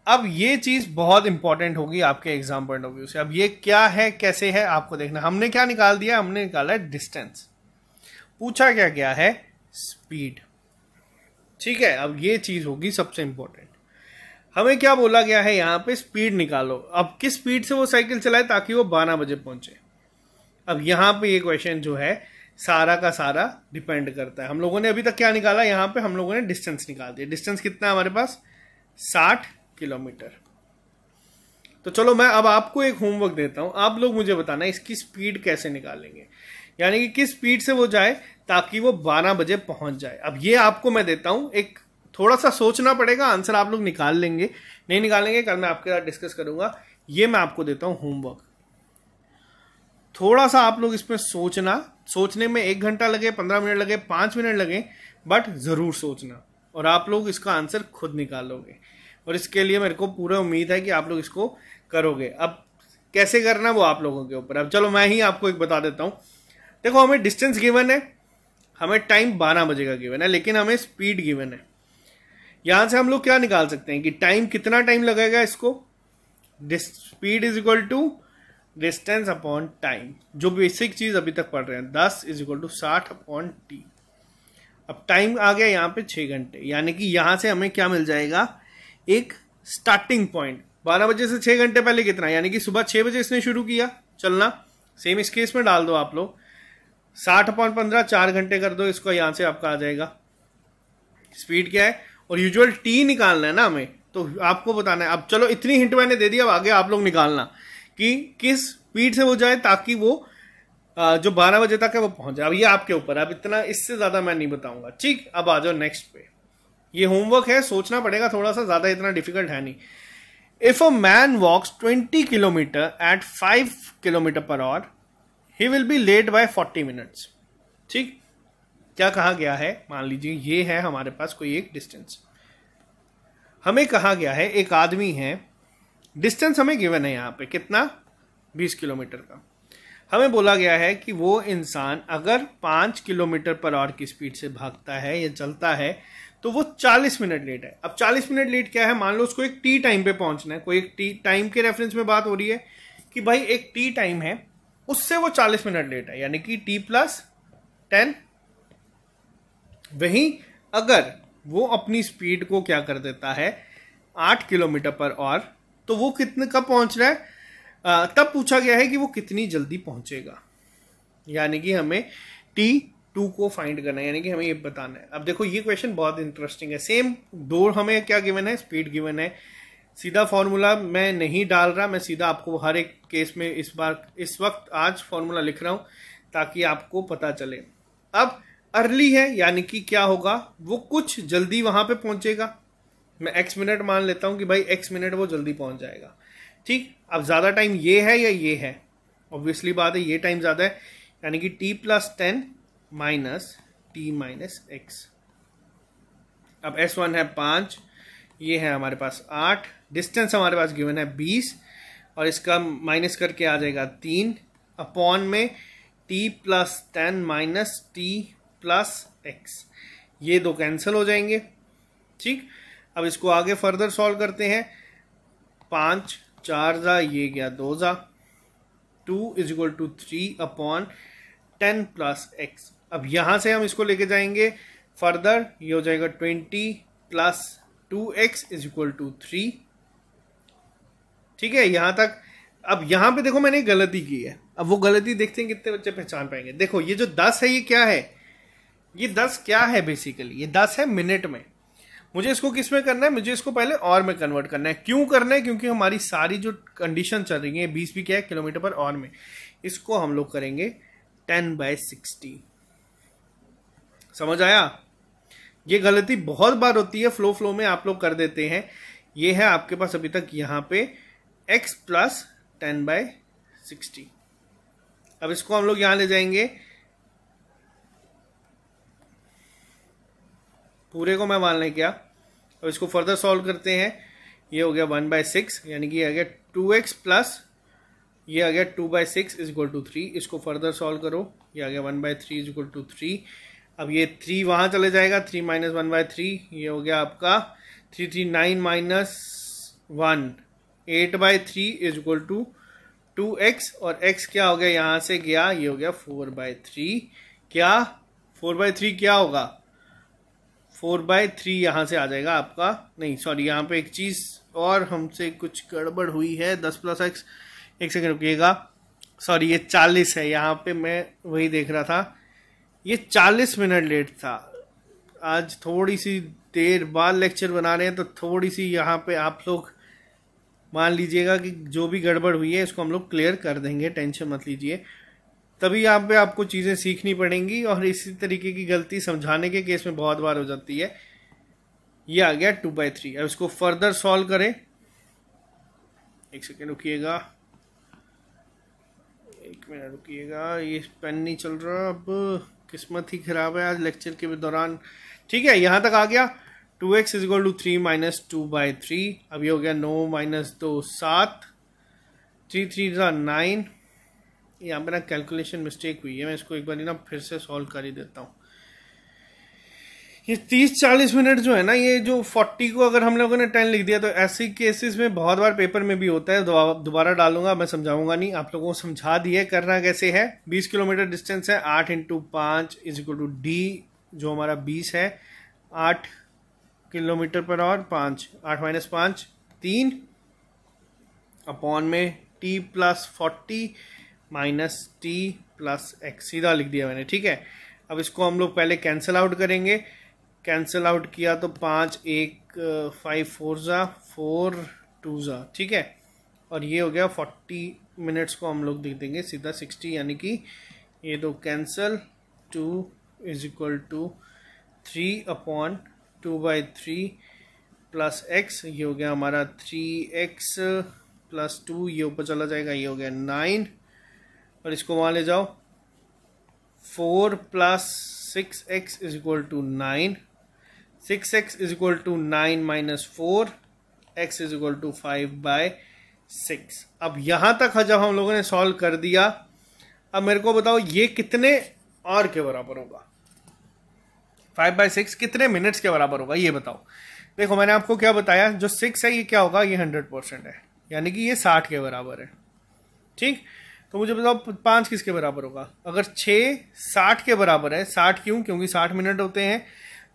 अब ये चीज बहुत इंपॉर्टेंट होगी आपके एग्जाम पॉइंट ऑफ व्यू से। अब ये क्या है, कैसे है, आपको देखना। हमने क्या निकाल दिया? हमने निकाला है डिस्टेंस। पूछा क्या गया है? स्पीड। ठीक है, अब ये चीज होगी सबसे इंपॉर्टेंट। हमें क्या बोला गया है यहां पे? स्पीड निकालो। अब किस स्पीड से वो साइकिल चलाए ताकि वो 12 बजे पहुंचे। अब यहां पे ये क्वेश्चन जो है सारा का सारा डिपेंड करता है। हम लोगों ने अभी तक क्या निकाला? यहां पे हम लोगों ने डिस्टेंस निकाल दिया। डिस्टेंस कितना है हमारे पास? 60 किलोमीटर। तो चलो मैं अब आपको एक होमवर्क देता हूं, आप लोग मुझे बताना इसकी स्पीड कैसे निकालेंगे, यानी कि किस स्पीड से वो जाए ताकि वो 12 बजे पहुंच जाए। अब ये आपको मैं देता हूं, एक थोड़ा सा सोचना पड़ेगा, आंसर आप लोग निकाल लेंगे, नहीं निकालेंगे कल मैं आपके साथ डिस्कस करूंगा। ये मैं आपको देता हूं होमवर्क, थोड़ा सा आप लोग इसमें सोचने में 1 घंटा लगे, 15 मिनट लगे, 5 मिनट लगे, बट जरूर सोचना और आप लोग इसका आंसर खुद निकालोगे। और इसके लिए मेरे को पूरा उम्मीद है कि आप लोग इसको करोगे। अब कैसे करना वो आप लोगों के ऊपर। अब चलो मैं ही आपको एक बता देता हूं। देखो हमें डिस्टेंस गिवन है, हमें टाइम 12 बजे का गिवन है, लेकिन हमें स्पीड गिवन है। यहां से हम लोग क्या निकाल सकते हैं कि टाइम, कितना टाइम लगेगा इसको, speed is equal to distance upon time, जो बेसिक चीज अभी तक पढ़ रहे हैं, 10 is equal to 60 upon t. अब टाइम आ गया यहाँ पे 6 घंटे, यानी कि यहां से हमें क्या मिल जाएगा, एक स्टार्टिंग पॉइंट। 12 बजे से 6 घंटे पहले कितना, यानी कि सुबह 6 बजे इसने शुरू किया चलना। सेम इस केस में डाल दो आप लोग, 60 अपॉन 15, 4 घंटे कर दो इसको, यहां से आपका आ जाएगा स्पीड क्या है। और यूजुअल टी निकालना है ना हमें, तो आपको बताना है। अब चलो इतनी हिंट मैंने दे दिया, अब आगे आप लोग निकालना कि किस स्पीड से वो जाए ताकि वो जो 12 बजे तक है वो पहुंच जाए। अब ये आपके ऊपर है, अब इतना, इससे ज्यादा मैं नहीं बताऊंगा, ठीक। अब आ जाओ नेक्स्ट पे, ये होमवर्क है, सोचना पड़ेगा थोड़ा सा, ज्यादा इतना डिफिकल्ट है नहीं। If a man walks 20 kilometre at 5 kilometre per hour, he will be late by 40 minutes. ठीक, क्या कहा गया है, मान लीजिए ये है हमारे पास कोई एक डिस्टेंस, हमें कहा गया है एक आदमी है, डिस्टेंस हमें गिवन है यहां पे कितना, 20 किलोमीटर का। हमें बोला गया है कि वो इंसान अगर 5 किलोमीटर पर आवर की स्पीड से भागता है या चलता है तो वो 40 मिनट लेट है। अब 40 मिनट लेट क्या है, मान लो उसको एक टी टाइम पे पहुंचना है, कोई एक टी टाइम के रेफरेंस में बात हो रही है कि भाई एक टी टाइम है, उससे वो 40 मिनट लेट है, यानी कि t+10। वहीं अगर वो अपनी स्पीड को क्या कर देता है 8 किलोमीटर पर आवर, तो वो कितने कब पहुंच रहा है, तब पूछा गया है कि वो कितनी जल्दी पहुंचेगा, यानी कि हमें T2 को फाइंड करना है, यानी कि हमें ये बताना है। अब देखो ये क्वेश्चन बहुत इंटरेस्टिंग है, सेम दो हमें क्या गिवन है, स्पीड गिवन है। सीधा फॉर्मूला मैं नहीं डाल रहा, मैं सीधा आपको हर एक केस में इस वक्त आज फॉर्मूला लिख रहा हूं ताकि आपको पता चले। अब अर्ली है, यानी कि क्या होगा, वो कुछ जल्दी वहां पे पहुंचेगा। मैं x मिनट मान लेता हूं कि भाई x मिनट वो जल्दी पहुंच जाएगा, ठीक। अब ज्यादा टाइम ये है या ये है, ऑब्वियसली बात है ये टाइम ज्यादा है, यानी कि t+10 minus t minus x। अब s1 है 5, ये है हमारे पास 8, डिस्टेंस हमारे पास गिवन है 20, और इसका माइनस करके आ जाएगा 3 अपॉन में t+10 माइनस t+x। ये दो कैंसिल हो जाएंगे, ठीक। अब इसको आगे फर्दर सॉल्व करते हैं, 5 4 जा, ये गया 2 जा, 2 is equal to 3 upon 10 plus x। अब यहां से हम इसको लेके जाएंगे फर्दर, ये हो जाएगा 20 plus 2x is equal to 3, ठीक है यहां तक। अब यहां पे देखो मैंने गलती की है, अब वो गलती देखते हैं कितने बच्चे पहचान पाएंगे। देखो ये जो 10 है ये क्या है, ये 10 क्या है, बेसिकली ये 10 है मिनट में। मुझे इसको किस में करना है, मुझे इसको पहले और में कन्वर्ट करना है। क्यों करना है, क्योंकि हमारी सारी जो कंडीशन चल रही है 20 भी क्या है किलोमीटर पर आवर में, इसको हम लोग करेंगे 10/60। समझ आया, ये गलती बहुत बार होती है, फ्लो में आप लोग कर देते हैं। ये है आपके पास अभी तक यहां पे x प्लस 10/60। अब इसको हम लोग यहां ले जाएंगे, पूरे को मैं मान लें क्या। अब इसको फर्दर सॉल्व करते हैं, ये हो गया 1/6, यानी कि ये आ गया 2x प्लस ये आ गया 2/6 इज इक्वल टू 3। इसको फर्दर सॉल्व करो, ये आ गया 1/3 इज इक्वल टू 3। अब ये 3 वहां चले जाएगा, 3 माइनस 1/3, ये हो गया आपका 3 3 9 minus 1 8/3 is equal to 2x, और x क्या हो गया यहां से गया, ये हो गया 4/3। क्या 4/3 क्या होगा, 4/3 यहां से आ जाएगा आपका, नहीं सॉरी यहां पे एक चीज और हमसे कुछ गड़बड़ हुई है, 10 प्लस x, एक सेकंड रुकिएगा, सॉरी ये 40 है, यहाँ पे मैं वही देख रहा था, ये 40 मिनट लेट था। आज थोड़ी सी देर बाद लेक्चर बना रहे हैं तो थोड़ी सी यहाँ पे आप लोग मान लीजिएगा कि जो भी गड़बड़ हुई है इसको हम लोग क्लियर कर देंगे, टेंशन मत लीजिए। तभी यहाँ पे आपको चीज़ें सीखनी पड़ेंगी और इसी तरीके की गलती समझाने के केस में बहुत बार हो जाती है। ये आ गया 2/3। अब इसको फर्दर सॉल्व करें। एक सेकेंड रुकिएगा, एक मिनट रुकिएगा, ये पेन नहीं चल रहा, अब किस्मत ही खराब है आज लेक्चर के दौरान। ठीक है, यहाँ तक आ गया। 2x is equal to 3 minus 2/3। अब ये हो गया 9 माइनस 2 7, 3 3 9। यहाँ पे ना कैलकुलेशन मिस्टेक हुई है, मैं इसको एक बार ना फिर से सॉल्व कर ही देता हूँ। ये 30-40 मिनट जो है ना, ये जो 40 को अगर हम लोगों ने 10 लिख दिया तो ऐसे केसेस में बहुत बार पेपर में भी होता है। दोबारा डालूंगा, मैं समझाऊंगा नहीं, आप लोगों को समझा दिया करना कैसे है। 20 किलोमीटर डिस्टेंस है, 8 × 5 इज इक्वल टू डी, जो हमारा 20 है, 8 kilometre per our, 5 8 minus 5 3 upon में t plus 40 minus T plus x, सीधा लिख दिया मैंने। ठीक है, अब इसको हम लोग पहले कैंसिल आउट करेंगे। कैंसिल आउट किया तो 5 1 5 4 ज़ा 4 2 ज़ा, ठीक है। और ये हो गया 40 मिनट्स को हम लोग लिख देंगे सीधा 60, यानी कि ये दो cancel, 2 is equal to 3 upon 2/3 plus x, ये हो गया हमारा 3x प्लस 2, ये ऊपर चला जाएगा, ये हो गया 9, और इसको वहाँ ले जाओ, 4 plus 6x is equal to 9, 6x is equal to 9 minus 4, x is equal to 5/6। अब यहां तक जब हम लोगों ने सॉल्व कर दिया, अब मेरे को बताओ ये कितने और के बराबर होगा? 5/6 कितने मिनट्स के बराबर होगा ये बताओ। देखो मैंने आपको क्या बताया, जो 6 है ये क्या होगा, ये 100% है, यानी कि ये 60 के बराबर है। ठीक, तो मुझे बताओ 5 किसके बराबर होगा? अगर 6 60 के बराबर है, 60 क्यों? क्योंकि 60 मिनट होते हैं,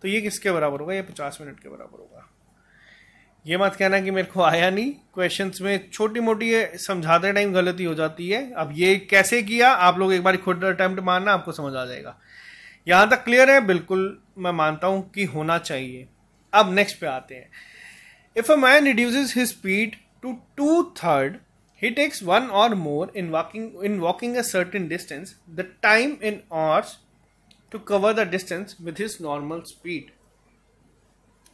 तो ये किसके बराबर होगा? ये 50 मिनट के बराबर होगा। ये मत कहना कि मेरे को आया नहीं, क्वेश्चंस में छोटी मोटी समझाते टाइम गलती हो जाती है। अब ये कैसे किया, आप लोग एक बार खुद अटेम्प्ट मारना, आपको समझ आ जाएगा। यहां तक क्लियर है? बिल्कुल मैं मानता हूं कि होना चाहिए। अब नेक्स्ट पे आते हैं। If a man reduces his speed to 2/3, he takes 1 or more in walking a certain distance, the time in hours to cover the distance with his normal speed।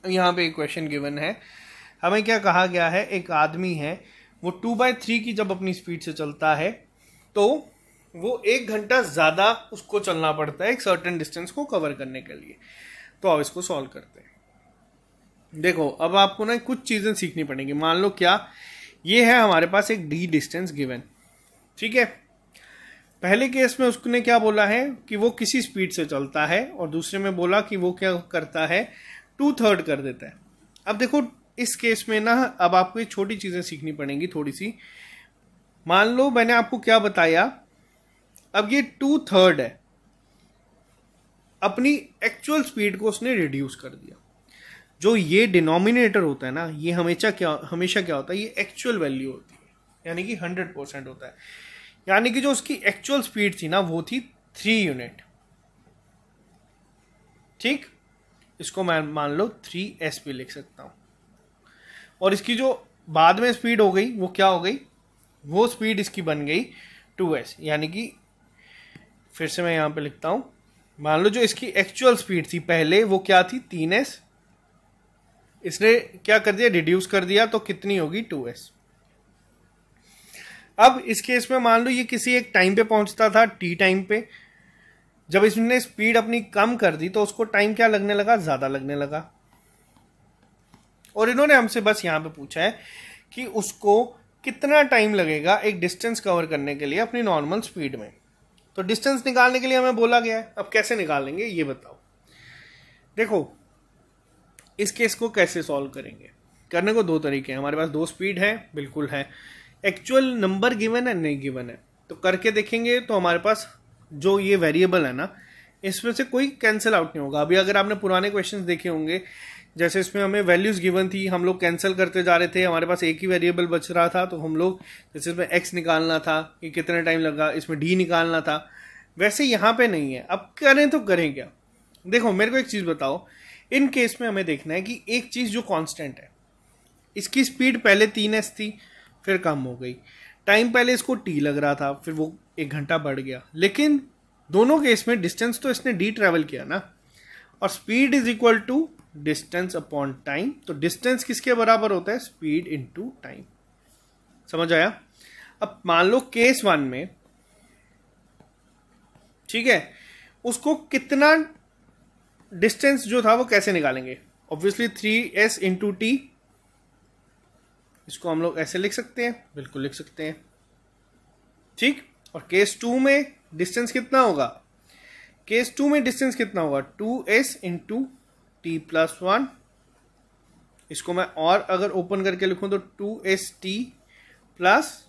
यहाँ पे एक क्वेश्चन गिवन है, हमें क्या कहा गया है, एक आदमी है वो 2/3 की जब अपनी स्पीड से चलता है तो वो 1 घंटा ज्यादा उसको चलना पड़ता है एक सर्टेन डिस्टेंस को कवर करने के लिए। तो अब इसको सॉल्व करते हैं। देखो अब आपको ना कुछ चीजें सीखनी पड़ेंगी। मान लो क्या, ये है हमारे पास एक डी डिस्टेंस गिवन, ठीक है। पहले केस में उसने क्या बोला है कि वो किसी स्पीड से चलता है, और दूसरे में बोला कि वो क्या करता है, 2/3 कर देता है। अब देखो इस केस में ना, अब आपको ये छोटी चीजें सीखनी पड़ेंगी थोड़ी सी। मान लो मैंने आपको क्या बताया, अब ये 2/3 है, अपनी एक्चुअल स्पीड को उसने रिड्यूस कर दिया। जो ये डिनोमिनेटर होता है ना, ये हमेशा क्या होता है, ये एक्चुअल वैल्यू होती है, यानी कि 100% होता है। यानी कि जो उसकी एक्चुअल स्पीड थी ना, वो थी 3 यूनिट। ठीक, इसको मैं मान लो 3s भी लिख सकता हूं। और इसकी जो बाद में स्पीड हो गई वो क्या हो गई, वो स्पीड इसकी बन गई 2s। यानी कि फिर से मैं यहां पे लिखता हूं, मान लो जो इसकी एक्चुअल स्पीड थी पहले वो क्या थी, 3s, इसने क्या कर दिया, रिड्यूस कर दिया, तो कितनी होगी, 2s। अब इस केस में मान लो ये किसी एक टाइम पे पहुंचता था, t टाइम पे। जब इसने स्पीड अपनी कम कर दी तो उसको टाइम क्या लगने लगा, ज्यादा लगने लगा। और इन्होंने हमसे बस यहां पे पूछा है कि उसको कितना टाइम लगेगा एक डिस्टेंस कवर करने के लिए अपनी नॉर्मल स्पीड में। तो डिस्टेंस निकालने के लिए हमें बोला गया है। अब कैसे निकालेंगे ये बताओ। देखो इस केस को कैसे सॉल्व करेंगे, करने को दो तरीके हैं। हमारे पास दो स्पीड है, बिल्कुल है, एक्चुअल नंबर गिवन है, नहीं गिवन है, तो करके देखेंगे। तो हमारे पास जो ये वेरिएबल है ना, इसमें से कोई कैंसिल आउट नहीं होगा। अभी अगर आपने पुराने क्वेश्चंस देखे होंगे, जैसे इसमें हमें वैल्यूज गिवन थी, हम लोग कैंसिल करते जा रहे थे, हमारे पास एक ही वेरिएबल बच रहा था, तो हम लोग जैसे इसमें x निकालना था कि कितना टाइम लगा, इसमें d निकालना था, वैसे यहाँ पे नहीं है। अब करें तो करें क्या। देखो मेरे को एक चीज बताओ, इन केस में हमें देखना है कि एक चीज जो कांस्टेंट है, इसकी स्पीड पहले 3s थी, फिर कम हो गई। टाइम पहले इसको t लग रहा था, फिर वो 1 घंटा बढ़ गया, लेकिन दोनों केस में डिस्टेंस तो इसने d ट्रेवल किया ना, और speed is equal to distance upon time. तो डिस्टेंस किसके बराबर होता है? Speed into time. समझ आया? अब मान लो केस 1 में, ठीक है, उसको कितना डिस्टेंस जो था वो कैसे निकालेंगे? ऑब्वियसली 3s इंटू टी, इसको हम लोग ऐसे लिख सकते हैं, बिल्कुल लिख सकते हैं, ठीक। और केस 2 में डिस्टेंस कितना होगा? केस 2 में डिस्टेंस कितना होगा? 2s into T plus 1। इसको मैं और अगर ओपन करके लिखूं तो 2st प्लस,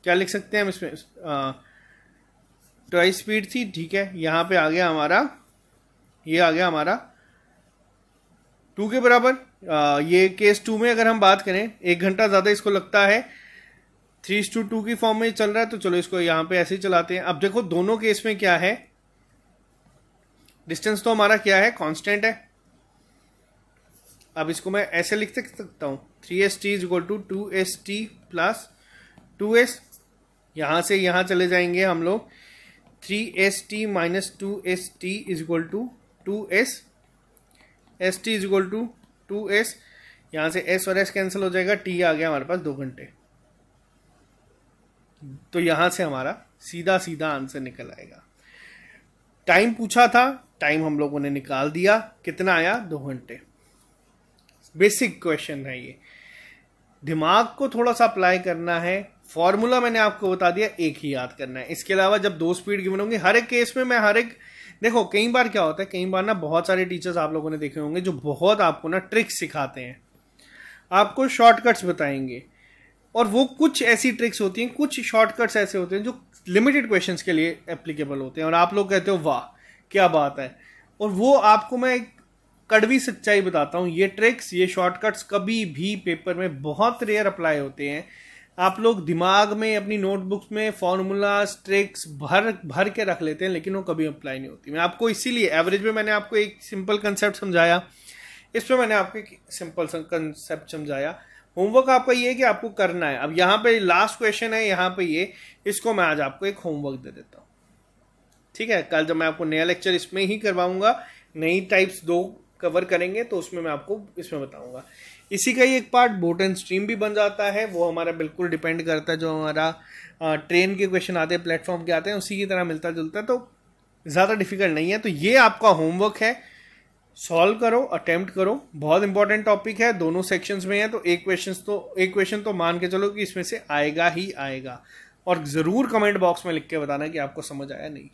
क्या लिख सकते हैं हम इसमें? ट्वाइस स्पीड थी, ठीक है। यहां पे आ गया हमारा, ये आ गया हमारा 2 के बराबर। ये केस 2 में अगर हम बात करें, 1 घंटा ज्यादा इसको लगता है, 3:2 की फॉर्म में चल रहा है, तो चलो इसको यहां पे ऐसे ही चलाते हैं। अब देखो दोनों केस में क्या है, डिस्टेंस तो हमारा क्या है? कांस्टेंट है। अब इसको मैं ऐसे लिख सकता हूं, 3st is equal to 2st plus 2s। यहां से यहां चले जाएंगे हम लोग, 3st minus 2st is equal to 2s, st is equal to 2s। यहां से s और s कैंसिल हो जाएगा, t आ गया हमारे पास 2 घंटे। तो यहां से हमारा सीधा सीधा आंसर निकल आएगा। टाइम पूछा था, टाइम हम लोगों ने निकाल दिया, कितना आया? 2 घंटे। बेसिक क्वेश्चन है ये, दिमाग को थोड़ा सा अप्लाई करना है। फॉर्मूला मैंने आपको बता दिया, एक ही याद करना है। इसके अलावा जब 2 स्पीड गिवन होंगे, हर एक केस में मैं हर एक, देखो कई बार क्या होता है, कई बार ना बहुत सारे टीचर्स आप लोगों ने देखे होंगे जो बहुत आपको ना ट्रिक्स सिखाते हैं, आपको शॉर्टकट्स बताएंगे, और वो कुछ ऐसी ट्रिक्स होती हैं, कुछ शॉर्टकट्स ऐसे होते हैं जो लिमिटेड क्वेश्चंस के लिए एप्लीकेबल होते हैं, और आप लोग कहते हो वाह क्या बात है। और वो आपको मैं एक कड़वी सच्चाई बताता हूं, ये ट्रिक्स, ये शॉर्टकट्स कभी भी पेपर में बहुत रेयर अप्लाई होते हैं। आप लोग दिमाग में अपनी नोटबुक्स में फॉर्मूलाज ट्रिक्स भर के रख लेते हैं, लेकिन वो कभी अप्लाई नहीं होती। मैं आपको इसीलिए एवरेज में मैंने आपको एक सिंपल कंसेप्ट समझाया, इसमें मैंने आपको एक सिंपल कंसेप्ट समझाया। होमवर्क आपका ये है कि आपको करना है। अब यहाँ पे लास्ट क्वेश्चन है, यहाँ पे ये, इसको मैं आज आपको एक होमवर्क दे देता हूँ, ठीक है। कल जब मैं आपको नया लेक्चर इसमें ही करवाऊंगा, नई टाइप्स 2 कवर करेंगे, तो उसमें मैं आपको इसमें बताऊंगा। इसी का ही एक पार्ट बोट एंड स्ट्रीम भी बन जाता है, वो हमारा बिल्कुल डिपेंड करता है, जो हमारा ट्रेन के क्वेश्चन आते हैं, प्लेटफॉर्म के आते हैं, उसी की तरह मिलता जुलता है, तो ज़्यादा डिफिकल्ट नहीं है। तो ये आपका होमवर्क है, सॉल्व करो, अटेम्प्ट करो। बहुत इंपॉर्टेंट टॉपिक है, दोनों सेक्शंस में है, तो एक क्वेश्चन तो मान के चलो कि इसमें से आएगा ही आएगा। और ज़रूर कमेंट बॉक्स में लिख के बताना कि आपको समझ आया नहीं।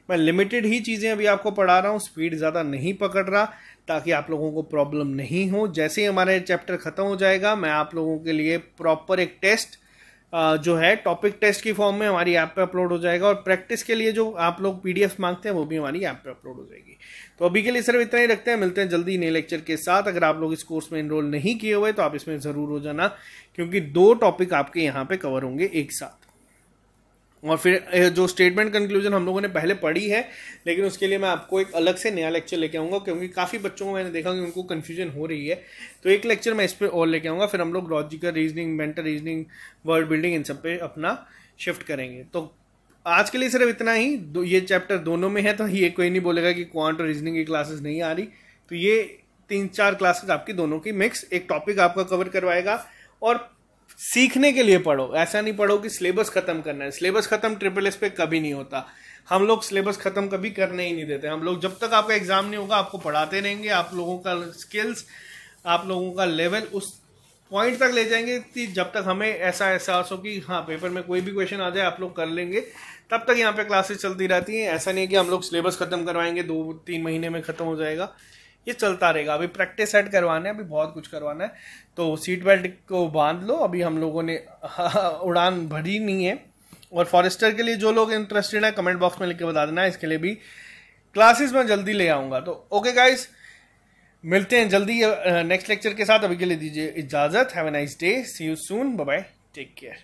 मैं लिमिटेड ही चीज़ें अभी आपको पढ़ा रहा हूँ, स्पीड ज़्यादा नहीं पकड़ रहा, ताकि आप लोगों को प्रॉब्लम नहीं हो। जैसे ही हमारे चैप्टर ख़त्म हो जाएगा, मैं आप लोगों के लिए प्रॉपर एक टेस्ट जो है टॉपिक टेस्ट की फॉर्म में हमारी ऐप पे अपलोड हो जाएगा, और प्रैक्टिस के लिए जो आप लोग पीडीएफ मांगते हैं वो भी हमारी ऐप पे अपलोड हो जाएगी। तो अभी के लिए सिर्फ इतना ही रखते हैं, मिलते हैं जल्दी नए लेक्चर के साथ। अगर आप लोग इस कोर्स में एनरोल नहीं किए हुए तो आप इसमें ज़रूर हो जाना, क्योंकि 2 टॉपिक आपके यहाँ पे कवर होंगे एक साथ। और फिर जो स्टेटमेंट कंक्लूजन हम लोगों ने पहले पढ़ी है, लेकिन उसके लिए मैं आपको एक अलग से नया लेक्चर लेके आऊँगा, क्योंकि काफ़ी बच्चों को मैंने देखा कि उनको कन्फ्यूजन हो रही है। तो एक लेक्चर मैं इस पर और लेके आऊँगा, फिर हम लोग logical reasoning, mental reasoning, word building, इन सब पे अपना शिफ्ट करेंगे। तो आज के लिए सिर्फ इतना ही। ये चैप्टर दोनों में है, तो ये कोई नहीं बोलेगा कि क्वांट और रीजनिंग की क्लासेस नहीं आ रही। तो ये 3-4 क्लासेस आपकी दोनों की मिक्स, एक टॉपिक आपका कवर करवाएगा। और सीखने के लिए पढ़ो, ऐसा नहीं पढ़ो कि सिलेबस खत्म करना है। सिलेबस खत्म SSS पे कभी नहीं होता। हम लोग सिलेबस खत्म कभी करने ही नहीं देते। हम लोग जब तक आपका एग्जाम नहीं होगा, आपको पढ़ाते रहेंगे, आप लोगों का स्किल्स, आप लोगों का लेवल उस पॉइंट तक ले जाएंगे कि जब तक हमें ऐसा एहसास हो कि हाँ पेपर में कोई भी क्वेश्चन आ जाए आप लोग कर लेंगे, तब तक यहाँ पे क्लासेस चलती रहती हैं। ऐसा नहीं कि हम लोग सिलेबस खत्म करवाएंगे 2-3 महीने में खत्म हो जाएगा, ये चलता रहेगा। अभी प्रैक्टिस सेट करवाना है, अभी बहुत कुछ करवाना है। तो सीट बेल्ट को बांध लो, अभी हम लोगों ने उड़ान भरी नहीं है। और फॉरेस्टर के लिए जो लोग इंटरेस्टेड है, कमेंट बॉक्स में लिख के बता देना, इसके लिए भी क्लासेस में जल्दी ले आऊँगा। तो ओके गाइज, मिलते हैं जल्दी नेक्स्ट लेक्चर के साथ। अभी के लिए दीजिए इजाज़त। Have a nice day, see you soon, bye bye, take care.